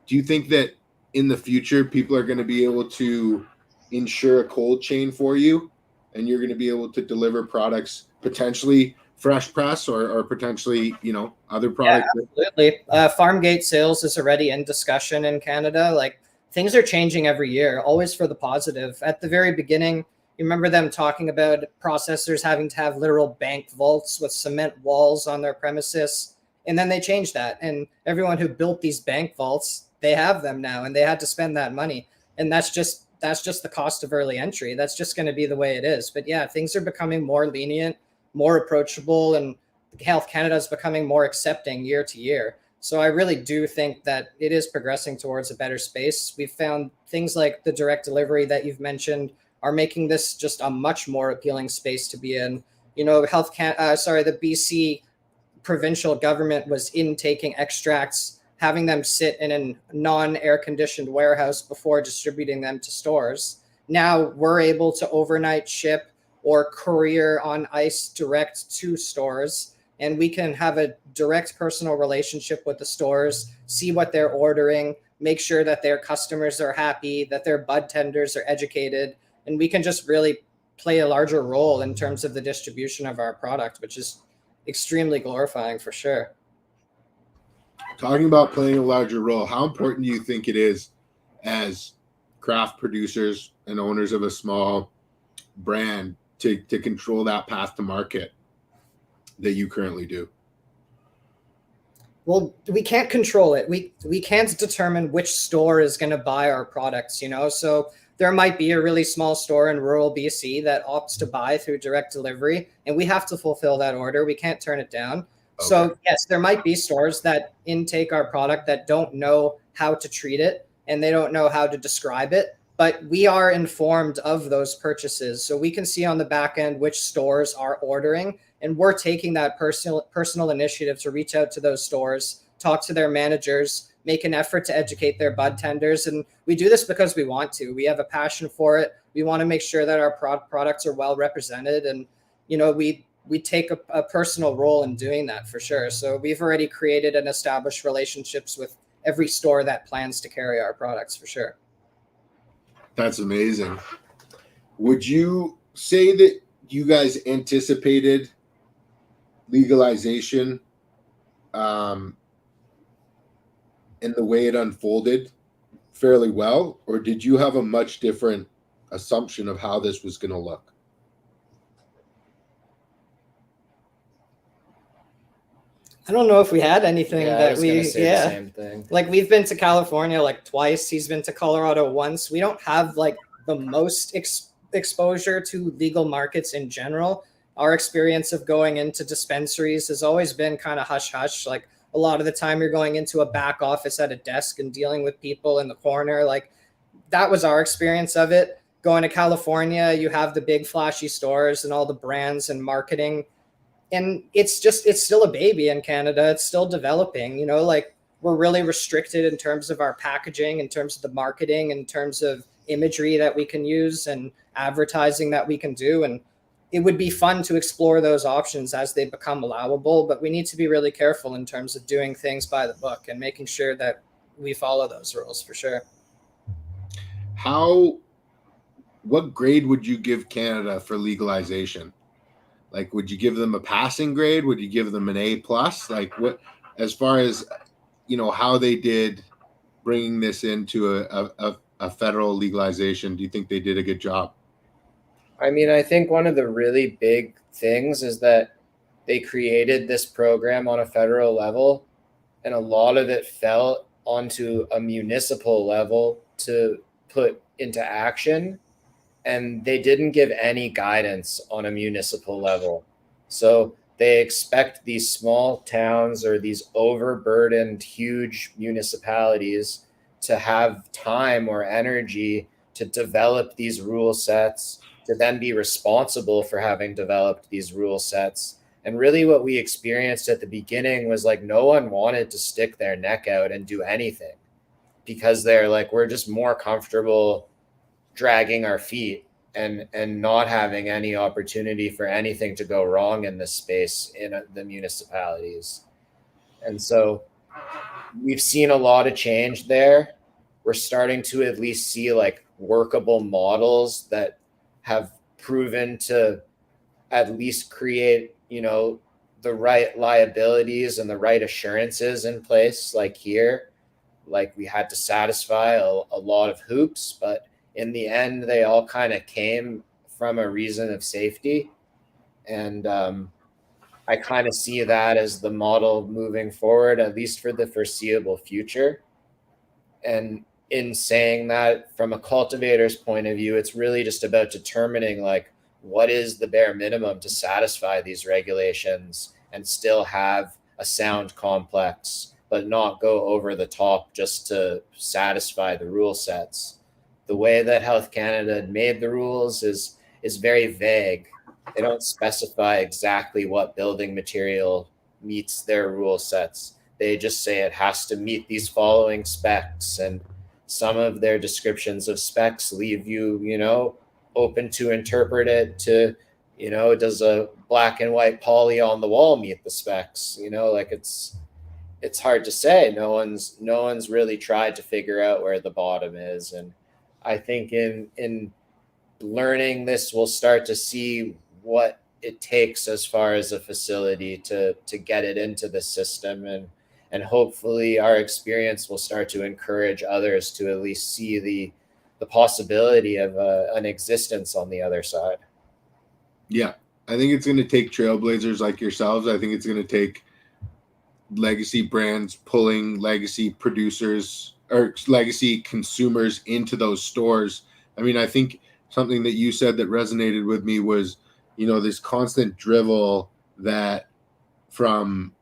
Do you think that in the future, people are going to be able to insure a cold chain for you, and you're going to be able to deliver products, potentially fresh press or potentially, you know, other products? Yeah, absolutely. Farm gate sales is already in discussion in Canada. Like, things are changing every year, always for the positive. At the very beginning, you remember them talking about processors having to have literal bank vaults with cement walls on their premises. And then they changed that. And everyone who built these bank vaults, they have them now, and they had to spend that money. And that's just the cost of early entry. That's just going to be the way it is. But yeah, things are becoming more lenient, more approachable, and Health Canada is becoming more accepting year to year. So I really do think that it is progressing towards a better space. We've found things like the direct delivery that you've mentioned are making this just a much more appealing space to be in. You know, the BC provincial government was intaking extracts, having them sit in a non-air conditioned warehouse before distributing them to stores. Now we're able to overnight ship or courier on ice direct to stores, and we can have a direct personal relationship with the stores, see what they're ordering, make sure that their customers are happy, that their bud tenders are educated, and we can just really play a larger role in terms of the distribution of our product, which is extremely glorifying for sure. Talking about playing a larger role, how important do you think it is as craft producers and owners of a small brand to control that path to market that you currently do? Well, we can't control it. We can't determine which store is going to buy our products, you know? So there might be a really small store in rural BC that opts to buy through direct delivery, and we have to fulfill that order. We can't turn it down. Okay. So yes, there might be stores that intake our product that don't know how to treat it and they don't know how to describe it, but we are informed of those purchases. So we can see on the back end which stores are ordering, and we're taking that personal initiative to reach out to those stores, talk to their managers, make an effort to educate their bud tenders. And we do this because we want to. We have a passion for it. We want to make sure that our products are well represented. And, you know, we take a personal role in doing that for sure. So we've already created and established relationships with every store that plans to carry our products for sure. That's amazing. Would you say that you guys anticipated legalization in the way it unfolded fairly well, or did you have a much different assumption of how this was going to look? I don't know if we had anything that the same thing. Like, we've been to California like twice. He's been to Colorado once. We don't have like the most exposure to legal markets in general. Our experience of going into dispensaries has always been kind of hush hush. Like, a lot of the time you're going into a back office at a desk and dealing with people in the corner. Like, that was our experience of it. Going to California, you have the big flashy stores and all the brands and marketing. And it's still a baby in Canada. It's still developing, like, we're really restricted in terms of our packaging, in terms of the marketing, in terms of imagery that we can use and advertising that we can do. And it would be fun to explore those options as they become allowable, but we need to be really careful in terms of doing things by the book and making sure that we follow those rules for sure. What grade would you give Canada for legalization? Like, would you give them a passing grade? Would you give them an A plus? Like, what, as far as, how they did bringing this into a federal legalization, do you think they did a good job? I mean, I think one of the really big things is that they created this program on a federal level, and a lot of it fell onto a municipal level to put into action. And they didn't give any guidance on a municipal level. So they expect these small towns or these overburdened, huge municipalities to have time or energy to develop these rule sets, to then be responsible for having developed these rule sets. And really what we experienced at the beginning was like, no one wanted to stick their neck out and do anything, because they're like, we're just more comfortable dragging our feet and not having any opportunity for anything to go wrong in this space in the municipalities. And so we've seen a lot of change there. We're starting to at least see like workable models that have proven to at least create, the right liabilities and the right assurances in place. Like here, like we had to satisfy a lot of hoops, but in the end, they all kind of came from a reason of safety. And I kind of see that as the model moving forward, at least for the foreseeable future. And in saying that, from a cultivator's point of view, it's really just about determining like, what is the bare minimum to satisfy these regulations and still have a sound complex, but not go over the top just to satisfy the rule sets. The way that Health Canada made the rules is very vague. They don't specify exactly what building material meets their rule sets. They just say it has to meet these following specs, and some of their descriptions of specs leave you, open to interpret it to, does a black and white poly on the wall meet the specs? Like it's hard to say. No one's really tried to figure out where the bottom is. And I think in learning this, we'll start to see what it takes as far as a facility to get it into the system. And hopefully our experience will start to encourage others to at least see the possibility of an existence on the other side. Yeah, I think it's going to take trailblazers like yourselves. I think it's going to take legacy brands pulling legacy producers or legacy consumers into those stores. I mean, I think something that you said that resonated with me was, this constant drivel that from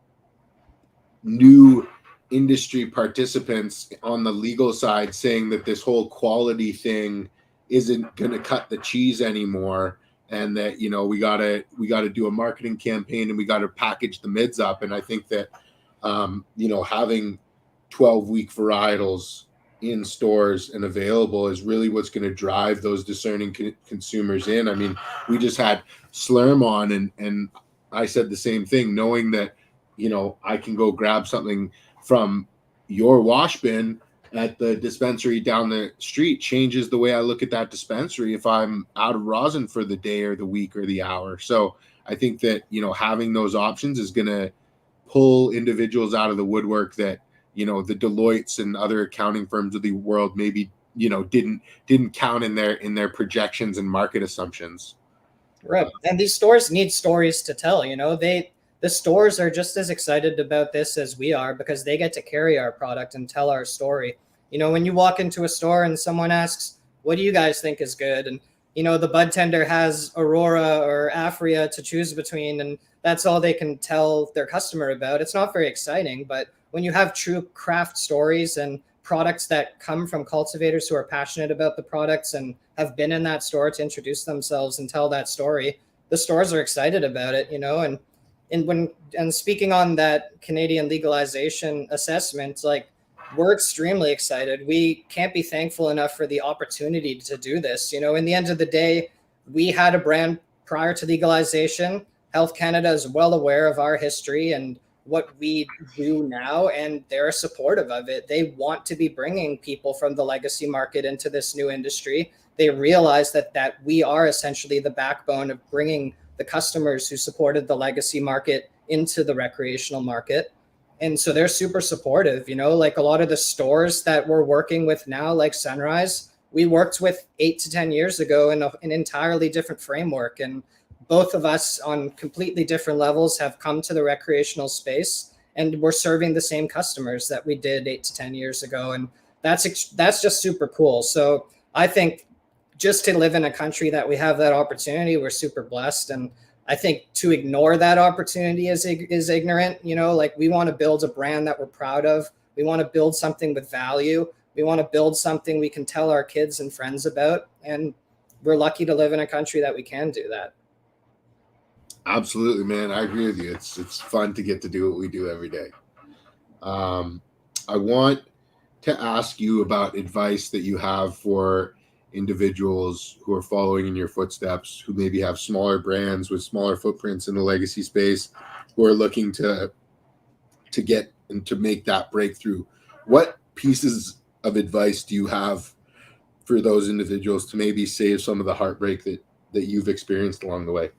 new industry participants on the legal side saying that this whole quality thing isn't going to cut the cheese anymore, and that we got to do a marketing campaign and we got to package the mids up. And I think that having 12-week varietals in stores and available is really what's going to drive those discerning consumers in. I mean, we just had Slurm on, and I said the same thing, knowing that I can go grab something from your wash bin at the dispensary down the street changes the way I look at that dispensary if I'm out of rosin for the day or the week or the hour. So I think that having those options is going to pull individuals out of the woodwork that the Deloittes and other accounting firms of the world maybe didn't count in their projections and market assumptions. Right. And these stores need stories to tell. The stores are just as excited about this as we are, because they get to carry our product and tell our story. When you walk into a store and someone asks, what do you guys think is good? And the bud tender has Aurora or Afria to choose between, and that's all they can tell their customer about. It's not very exciting, but when you have true craft stories and products that come from cultivators who are passionate about the products and have been in that store to introduce themselves and tell that story, the stores are excited about it, and speaking on that Canadian legalization assessment, like, we're extremely excited. We can't be thankful enough for the opportunity to do this. In the end of the day, we had a brand prior to legalization. Health Canada is well aware of our history and what we do now, and they're supportive of it. They want to be bringing people from the legacy market into this new industry. They realize that we are essentially the backbone of bringing the customers who supported the legacy market into the recreational market. And so they're super supportive. Like a lot of the stores that we're working with now, like Sunrise, we worked with 8 to 10 years ago in an entirely different framework. And both of us on completely different levels have come to the recreational space, and we're serving the same customers that we did 8 to 10 years ago. And that's just super cool. So I think just to live in a country that we have that opportunity, we're super blessed. And I think to ignore that opportunity is ignorant. Like, we want to build a brand that we're proud of. We want to build something with value. We want to build something we can tell our kids and friends about. And we're lucky to live in a country that we can do that. Absolutely, man. I agree with you. It's fun to get to do what we do every day. I want to ask you about advice that you have for individuals who are following in your footsteps, who maybe have smaller brands with smaller footprints in the legacy space, who are looking to get and to make that breakthrough. What pieces of advice do you have for those individuals to maybe save some of the heartbreak that you've experienced along the way?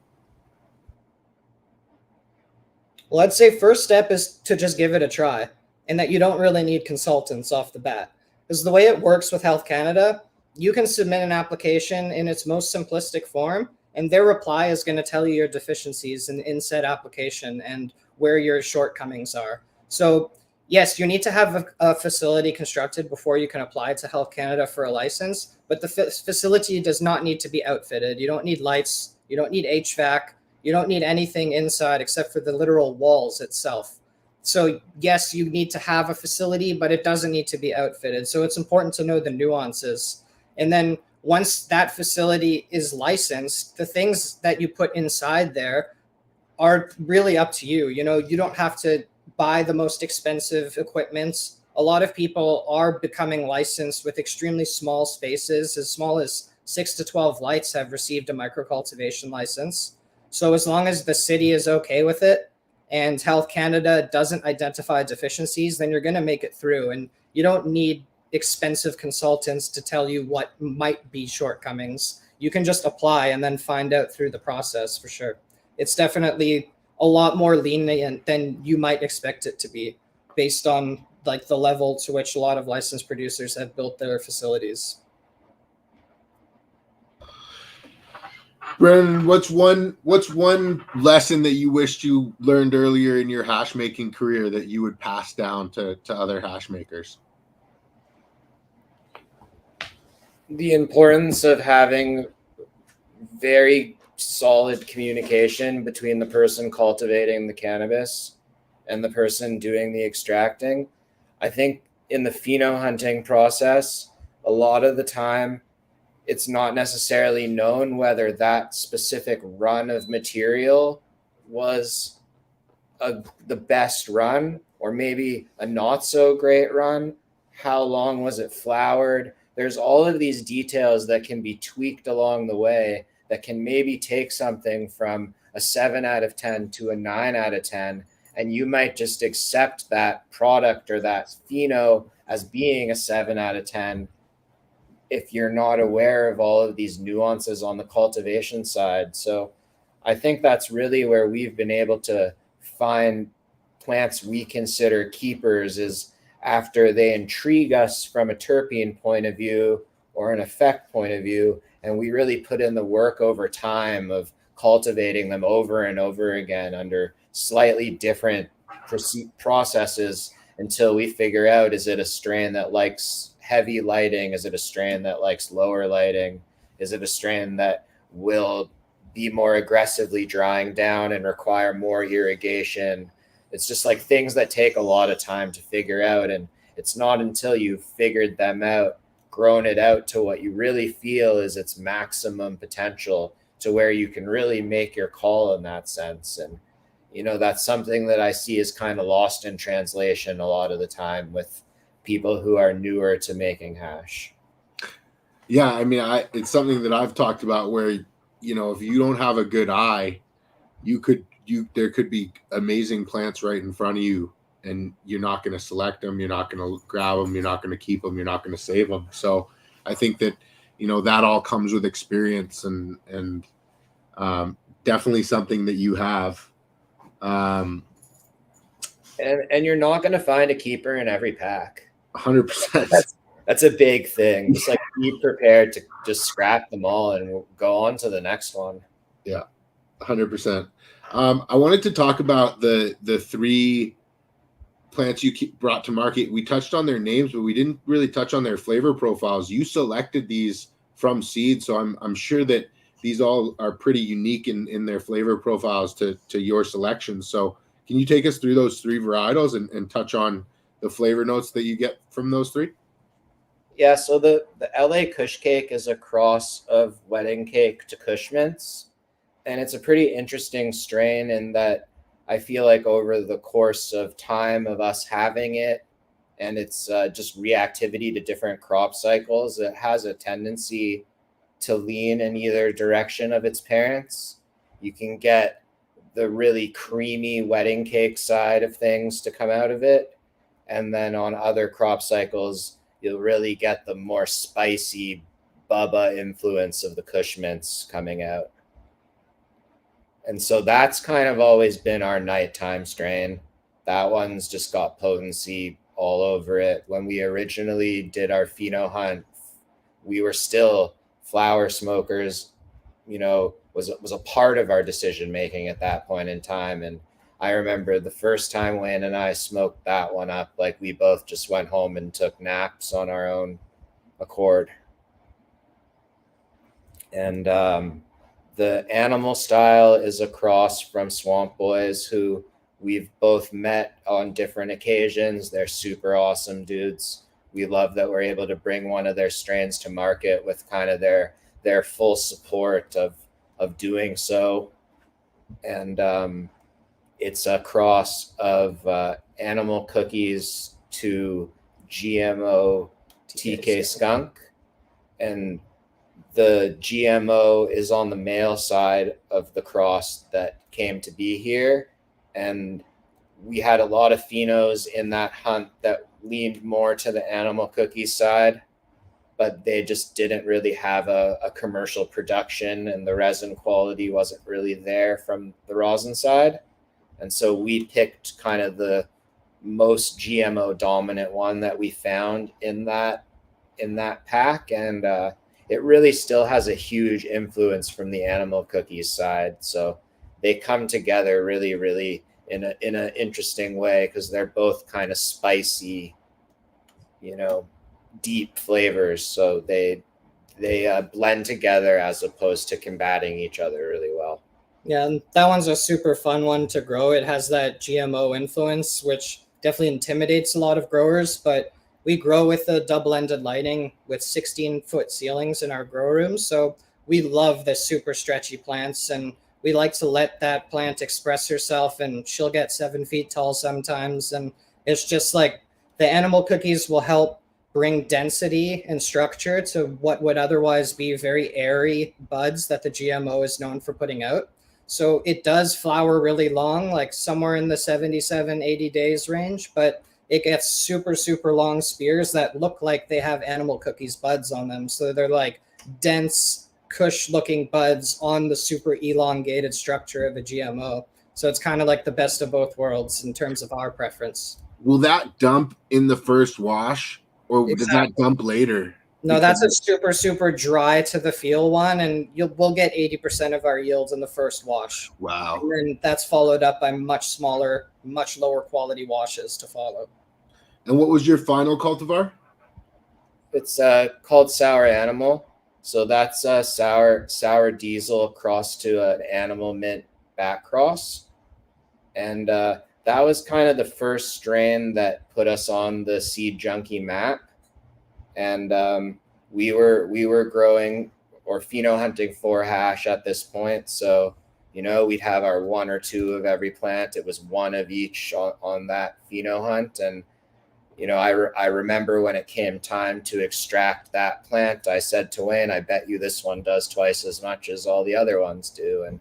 Well, I'd say first step is to just give it a try, and that you don't really need consultants off the bat. Because the way it works with Health Canada, you can submit an application in its most simplistic form, and their reply is going to tell you your deficiencies in said application and where your shortcomings are. So yes, you need to have a facility constructed before you can apply to Health Canada for a license, but the facility does not need to be outfitted. You don't need lights, you don't need HVAC, you don't need anything inside except for the literal walls itself. So yes, you need to have a facility, but it doesn't need to be outfitted. So it's important to know the nuances. And then once that facility is licensed, the things that you put inside there are really up to you. You don't have to buy the most expensive equipment. A lot of people are becoming licensed with extremely small spaces. As small as 6 to 12 lights have received a microcultivation license. So as long as the city is okay with it and Health Canada doesn't identify deficiencies, then you're going to make it through. And you don't need expensive consultants to tell you what might be shortcomings. You can just apply and then find out through the process for sure. It's definitely a lot more lenient than you might expect it to be based on like the level to which a lot of licensed producers have built their facilities. Brennan, what's one lesson that you wished you learned earlier in your hash making career that you would pass down to other hash makers? The importance of having very solid communication between the person cultivating the cannabis and the person doing the extracting. I think in the pheno hunting process, a lot of the time, it's not necessarily known whether that specific run of material was the best run or maybe a not so great run. How long was it flowered? There's all of these details that can be tweaked along the way that can maybe take something from a 7 out of 10 to a 9 out of 10. And you might just accept that product or that pheno as being a 7 out of 10 if you're not aware of all of these nuances on the cultivation side. So I think that's really where we've been able to find plants we consider keepers, is after they intrigue us from a terpene point of view or an effect point of view, and we really put in the work over time of cultivating them over and over again under slightly different processes until we figure out, is it a strain that likes heavy lighting? Is it a strain that likes lower lighting? Is it a strain that will be more aggressively drying down and require more irrigation? It's just like things that take a lot of time to figure out. And it's not until you've figured them out, grown it out to what you really feel is its maximum potential, to where you can really make your call in that sense. And, you know, that's something that I see is kind of lost in translation a lot of the time with people who are newer to making hash. Yeah, I mean, it's something that I've talked about where, you know, if you don't have a good eye, there could be amazing plants right in front of you, and you're not going to select them, you're not going to grab them, you're not going to keep them, you're not going to save them. So I think that, you know, that all comes with experience, and definitely something that you have. And you're not going to find a keeper in every pack. 100%. That's a big thing. Just like be prepared to just scrap them all and we'll go on to the next one. Yeah, 100%. I wanted to talk about the 3 plants you brought to market. We touched on their names, but we didn't really touch on their flavor profiles. You selected these from seed, so I'm sure that these all are pretty unique in their flavor profiles to your selection. So can you take us through those 3 varietals and touch on the flavor notes that you get from those 3? Yeah, so the LA Kush Cake is a cross of wedding cake to Kush Mints. And it's a pretty interesting strain in that I feel like over the course of time of us having it and its just reactivity to different crop cycles, it has a tendency to lean in either direction of its parents. You can get the really creamy wedding cake side of things to come out of it. And then on other crop cycles, you'll really get the more spicy Bubba influence of the Kush Mints coming out. And so that's kind of always been our nighttime strain. That one's just got potency all over it. When we originally did our pheno hunt, we were still flower smokers, you know, was a part of our decision making at that point in time. And I remember the first time Wayne and I smoked that one up, like we both just went home and took naps on our own accord. And the animal style is a cross from Swamp Boys, who we've both met on different occasions. They're super awesome dudes. We love that we're able to bring one of their strains to market with kind of their full support of doing so. And it's a cross of animal cookies to GMO TK skunk. And the GMO is on the male side of the cross that came to be here. And we had a lot of phenos in that hunt that leaned more to the animal cookie side, but they just didn't really have a commercial production, and the resin quality wasn't really there from the rosin side. And so we picked kind of the most GMO dominant one that we found in that pack. And it really still has a huge influence from the animal cookies side. So they come together really, really in an interesting way, because they're both kind of spicy, you know, deep flavors. So they blend together as opposed to combating each other really well. Yeah, and that one's a super fun one to grow. It has that GMO influence, which definitely intimidates a lot of growers, but we grow with a double-ended lighting with 16-foot ceilings in our grow rooms. So we love the super stretchy plants, and we like to let that plant express herself, and she'll get 7 feet tall sometimes. And it's just like the animal cookies will help bring density and structure to what would otherwise be very airy buds that the GMO is known for putting out. So it does flower really long, like somewhere in the 77, 80 days range, but it gets super, super long spears that look like they have animal cookies buds on them. So they're like dense, cush looking buds on the super elongated structure of a GMO. So it's kind of like the best of both worlds in terms of our preference. Will that dump in the first wash, or does that dump later? No, that's a super, super dry to the feel one, and we'll get 80% of our yields in the first wash. Wow. And then that's followed up by much smaller, much lower quality washes to follow. And what was your final cultivar? It's called Sour Animal. So that's a sour diesel crossed to an animal mint back cross. And that was kind of the first strain that put us on the Seed Junkie map. And we were growing or pheno hunting 4-hash at this point. So, you know, we'd have our 1 or 2 of every plant. It was 1 of each on that pheno hunt. And, you know, I remember when it came time to extract that plant, I said to Wayne, I bet you this one does twice as much as all the other ones do. And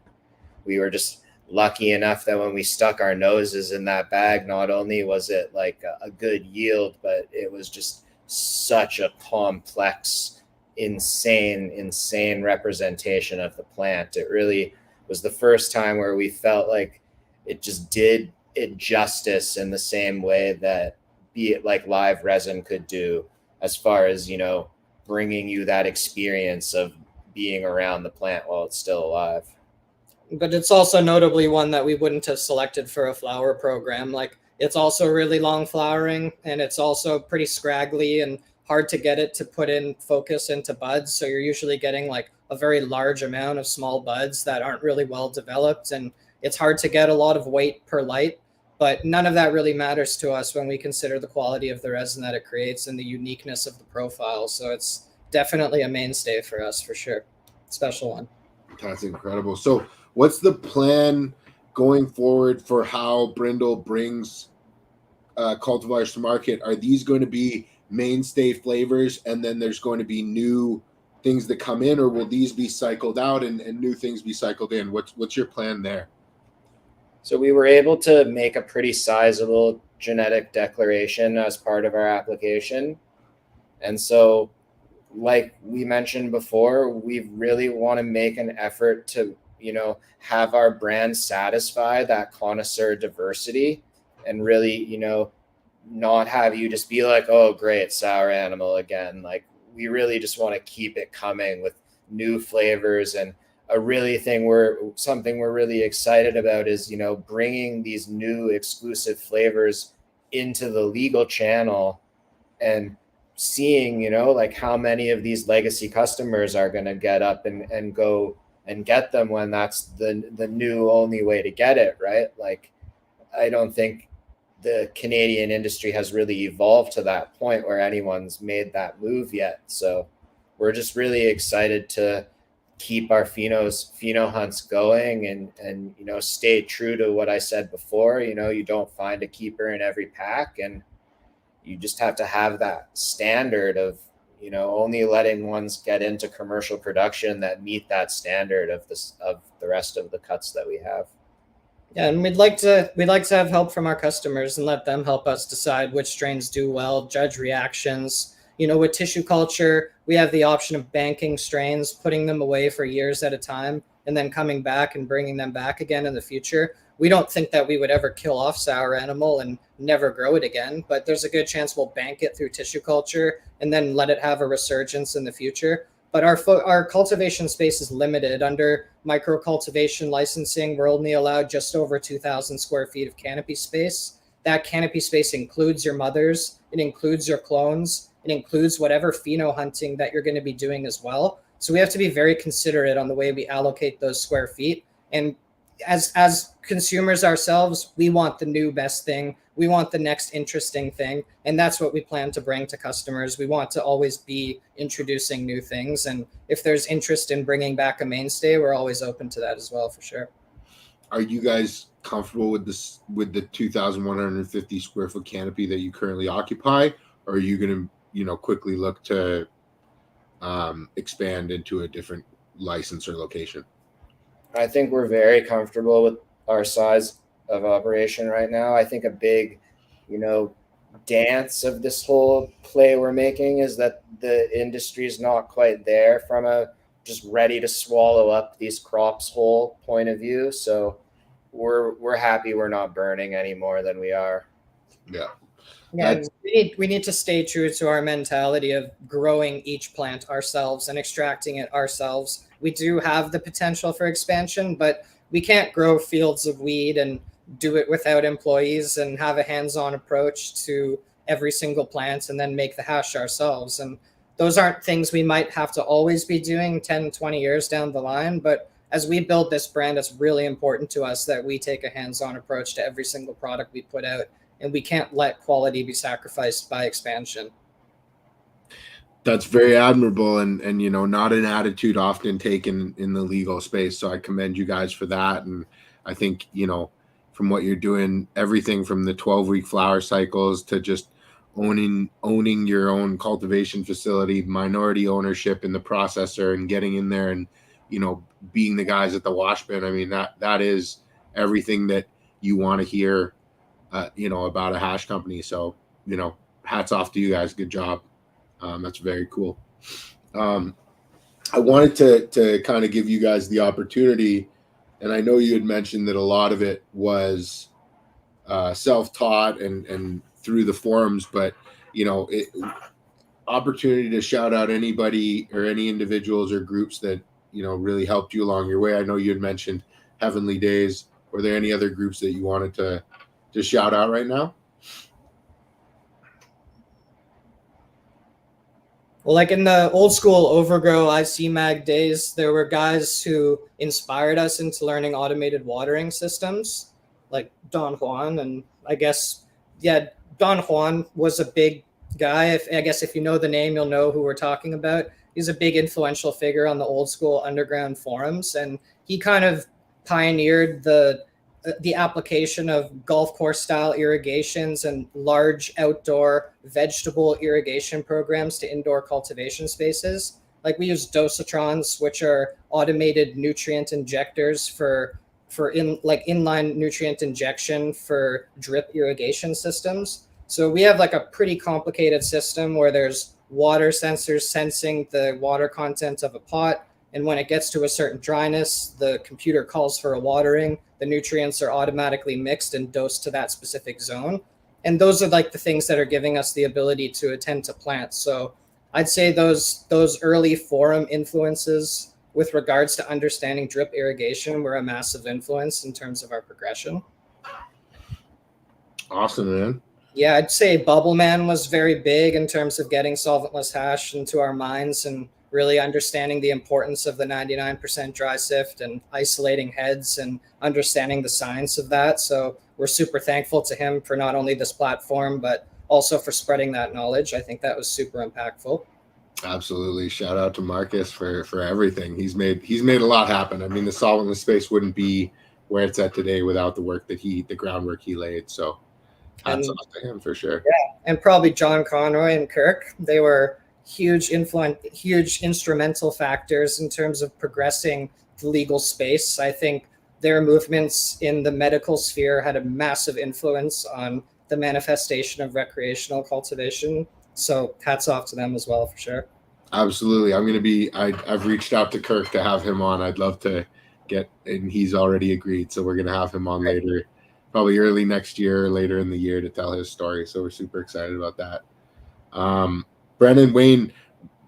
we were just lucky enough that when we stuck our noses in that bag, not only was it like a good yield, but it was just such a complex, insane representation of the plant. It really was the first time where we felt like it just did it justice in the same way that be it like live resin could do, as far as, you know, bringing you that experience of being around the plant while it's still alive. But it's also notably one that we wouldn't have selected for a flower program. Like, it's also really long flowering, and it's also pretty scraggly and hard to get it to put in focus into buds. So you're usually getting like a very large amount of small buds that aren't really well developed, and it's hard to get a lot of weight per light. But none of that really matters to us when we consider the quality of the resin that it creates and the uniqueness of the profile. So it's definitely a mainstay for us, for sure. Special one. That's incredible. So what's the plan going forward for how Brindle brings cultivars to market? Are these going to be mainstay flavors, and then there's going to be new things that come in, or will these be cycled out and new things be cycled in? What's your plan there? So we were able to make a pretty sizable genetic declaration as part of our application. And so, like we mentioned before, we really want to make an effort to, you know, have our brand satisfy that connoisseur diversity, and really, you know, not have you just be like, oh, great, sour animal again. Like, we really just want to keep it coming with new flavors. And something we're really excited about is, you know, bringing these new exclusive flavors into the legal channel and seeing, you know, like how many of these legacy customers are going to get up and go and get them when that's the new only way to get it, right? Like, I don't think the Canadian industry has really evolved to that point where anyone's made that move yet. So we're just really excited to keep our pheno hunts going and you know, stay true to what I said before. You know, you don't find a keeper in every pack, and you just have to have that standard of, you know, only letting ones get into commercial production that meet that standard of the rest of the cuts that we have. Yeah, and we'd like to have help from our customers and let them help us decide which strains do well, judge reactions. You know, with tissue culture, we have the option of banking strains, putting them away for years at a time, and then coming back and bringing them back again in the future. We don't think that we would ever kill off sour animal and never grow it again, but there's a good chance we'll bank it through tissue culture and then let it have a resurgence in the future. But our cultivation space is limited. Under micro cultivation licensing, we're only allowed just over 2,000 square feet of canopy space. That canopy space includes your mothers, it includes your clones, it includes whatever pheno hunting that you're going to be doing as well. So we have to be very considerate on the way we allocate those square feet. And as consumers ourselves, we want the new best thing. We want the next interesting thing. And that's what we plan to bring to customers. We want to always be introducing new things. And if there's interest in bringing back a mainstay, we're always open to that as well, for sure. Are you guys comfortable with the 2,150 square foot canopy that you currently occupy? Or are you going to, you know, quickly look to expand into a different license or location? I think we're very comfortable with our size of operation right now. I think a big, you know, dance of this whole play we're making is that the industry is not quite there from a just ready to swallow up these crops whole point of view. So we're happy we're not burning any more than we are. Yeah. Yeah, we need to stay true to our mentality of growing each plant ourselves and extracting it ourselves. We do have the potential for expansion, but we can't grow fields of weed and do it without employees and have a hands-on approach to every single plant and then make the hash ourselves. And those aren't things we might have to always be doing 10, 20 years down the line. But as we build this brand, it's really important to us that we take a hands-on approach to every single product we put out, and we can't let quality be sacrificed by expansion. That's very admirable, and you know, not an attitude often taken in the legal space. So I commend you guys for that. And I think, you know, from what you're doing, everything from the 12-week flower cycles to just owning your own cultivation facility, minority ownership in the processor, and getting in there and, you know, being the guys at the wash bin. I mean, that is everything that you want to hear, you know, about a hash company. So, you know, hats off to you guys. Good job. That's very cool. I wanted to kind of give you guys the opportunity, and I know you had mentioned that a lot of it was self-taught and through the forums, but you know, opportunity to shout out anybody or any individuals or groups that, you know, really helped you along your way. I know you had mentioned Heavenly Days. Were there any other groups that you wanted to shout out right now? Well, like in the old school Overgrow IC Mag days, there were guys who inspired us into learning automated watering systems, like Don Juan. And I guess, yeah, Don Juan was a big guy. I guess if you know the name, you'll know who we're talking about. He's a big influential figure on the old school underground forums, and he kind of pioneered the application of golf course style irrigations and large outdoor vegetable irrigation programs to indoor cultivation spaces. Like we use dosatrons, which are automated nutrient injectors for inline nutrient injection for drip irrigation systems. So we have like a pretty complicated system where there's water sensors sensing the water content of a pot. And when it gets to a certain dryness, the computer calls for a watering. The nutrients are automatically mixed and dosed to that specific zone. And those are like the things that are giving us the ability to attend to plants. So I'd say those early forum influences with regards to understanding drip irrigation were a massive influence in terms of our progression. Awesome, man. Yeah, I'd say Bubble Man was very big in terms of getting solventless hash into our minds and really understanding the importance of the 99% dry sift and isolating heads and understanding the science of that. So we're super thankful to him for not only this platform, but also for spreading that knowledge. I think that was super impactful. Absolutely. Shout out to Marcus for everything. He's made a lot happen. I mean, the solventless space wouldn't be where it's at today without the work that the groundwork he laid. So hats off to him for sure. Yeah, and probably John Conroy and Kirk. They were huge instrumental factors in terms of progressing the legal space. I think their movements in the medical sphere had a massive influence on the manifestation of recreational cultivation. So hats off to them as well, for sure. Absolutely. I've reached out to Kirk to have him on. I'd love to and he's already agreed. So we're going to have him on later, probably early next year or later in the year to tell his story. So we're super excited about that. Brennan, Wayne,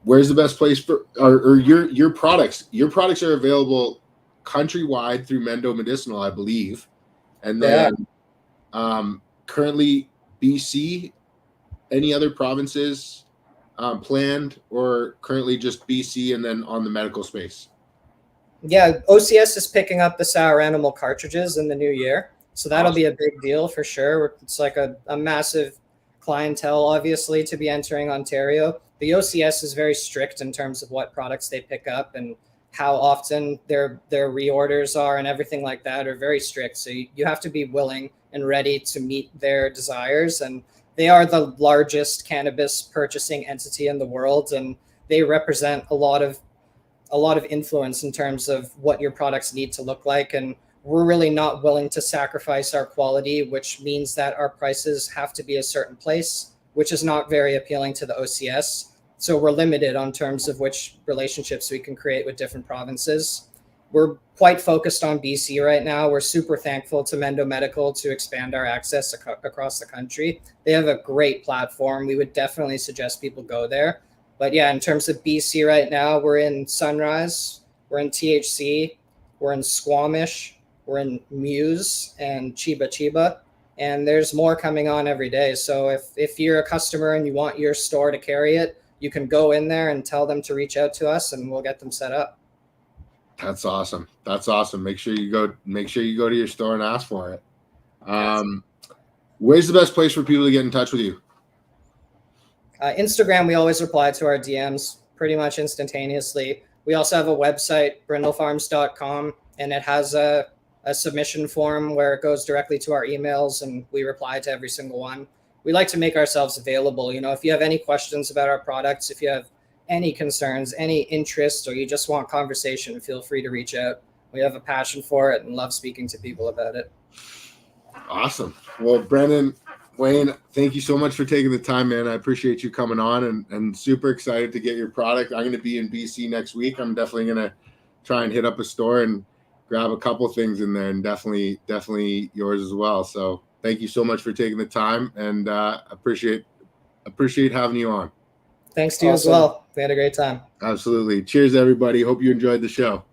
where's the best place for or your products? Your products are available countrywide through Mendo Medicinal, I believe, and then currently BC. Any other provinces planned, or currently just BC and then on the medical space? Yeah, OCS is picking up the sour animal cartridges in the new year, so that'll be a big deal for sure. It's like a massive clientele, obviously, to be entering Ontario. The OCS is very strict in terms of what products they pick up and how often their reorders are, and everything like that are very strict. So you have to be willing and ready to meet their desires. And they are the largest cannabis purchasing entity in the world, and they represent a lot of influence in terms of what your products need to look like. And we're really not willing to sacrifice our quality, which means that our prices have to be a certain place, which is not very appealing to the OCS. So we're limited on terms of which relationships we can create with different provinces. We're quite focused on BC right now. We're super thankful to Mendo Medical to expand our access across the country. They have a great platform. We would definitely suggest people go there. But yeah, in terms of BC right now, we're in Sunrise, we're in THC, we're in Squamish, we're in Muse and Chiba, and there's more coming on every day. So if you're a customer and you want your store to carry it, you can go in there and tell them to reach out to us, and we'll get them set up. That's awesome. That's awesome. Make sure you go to your store and ask for it. Where's the best place for people to get in touch with you? Instagram, we always reply to our DMs pretty much instantaneously. We also have a website, brindlefarms.com, and it has a submission form where it goes directly to our emails, and we reply to every single one. We like to make ourselves available. You know, if you have any questions about our products, if you have any concerns, any interest, or you just want conversation, feel free to reach out. We have a passion for it and love speaking to people about it. Awesome. Well, Brennan, Wayne, thank you so much for taking the time, man. I appreciate you coming on, and super excited to get your product. I'm going to be in BC next week. I'm definitely going to try and hit up a store and grab a couple things in there, and definitely yours as well. So thank you so much for taking the time, and appreciate having you on. Thanks to you as well. We had a great time. Absolutely. Cheers, everybody. Hope you enjoyed the show.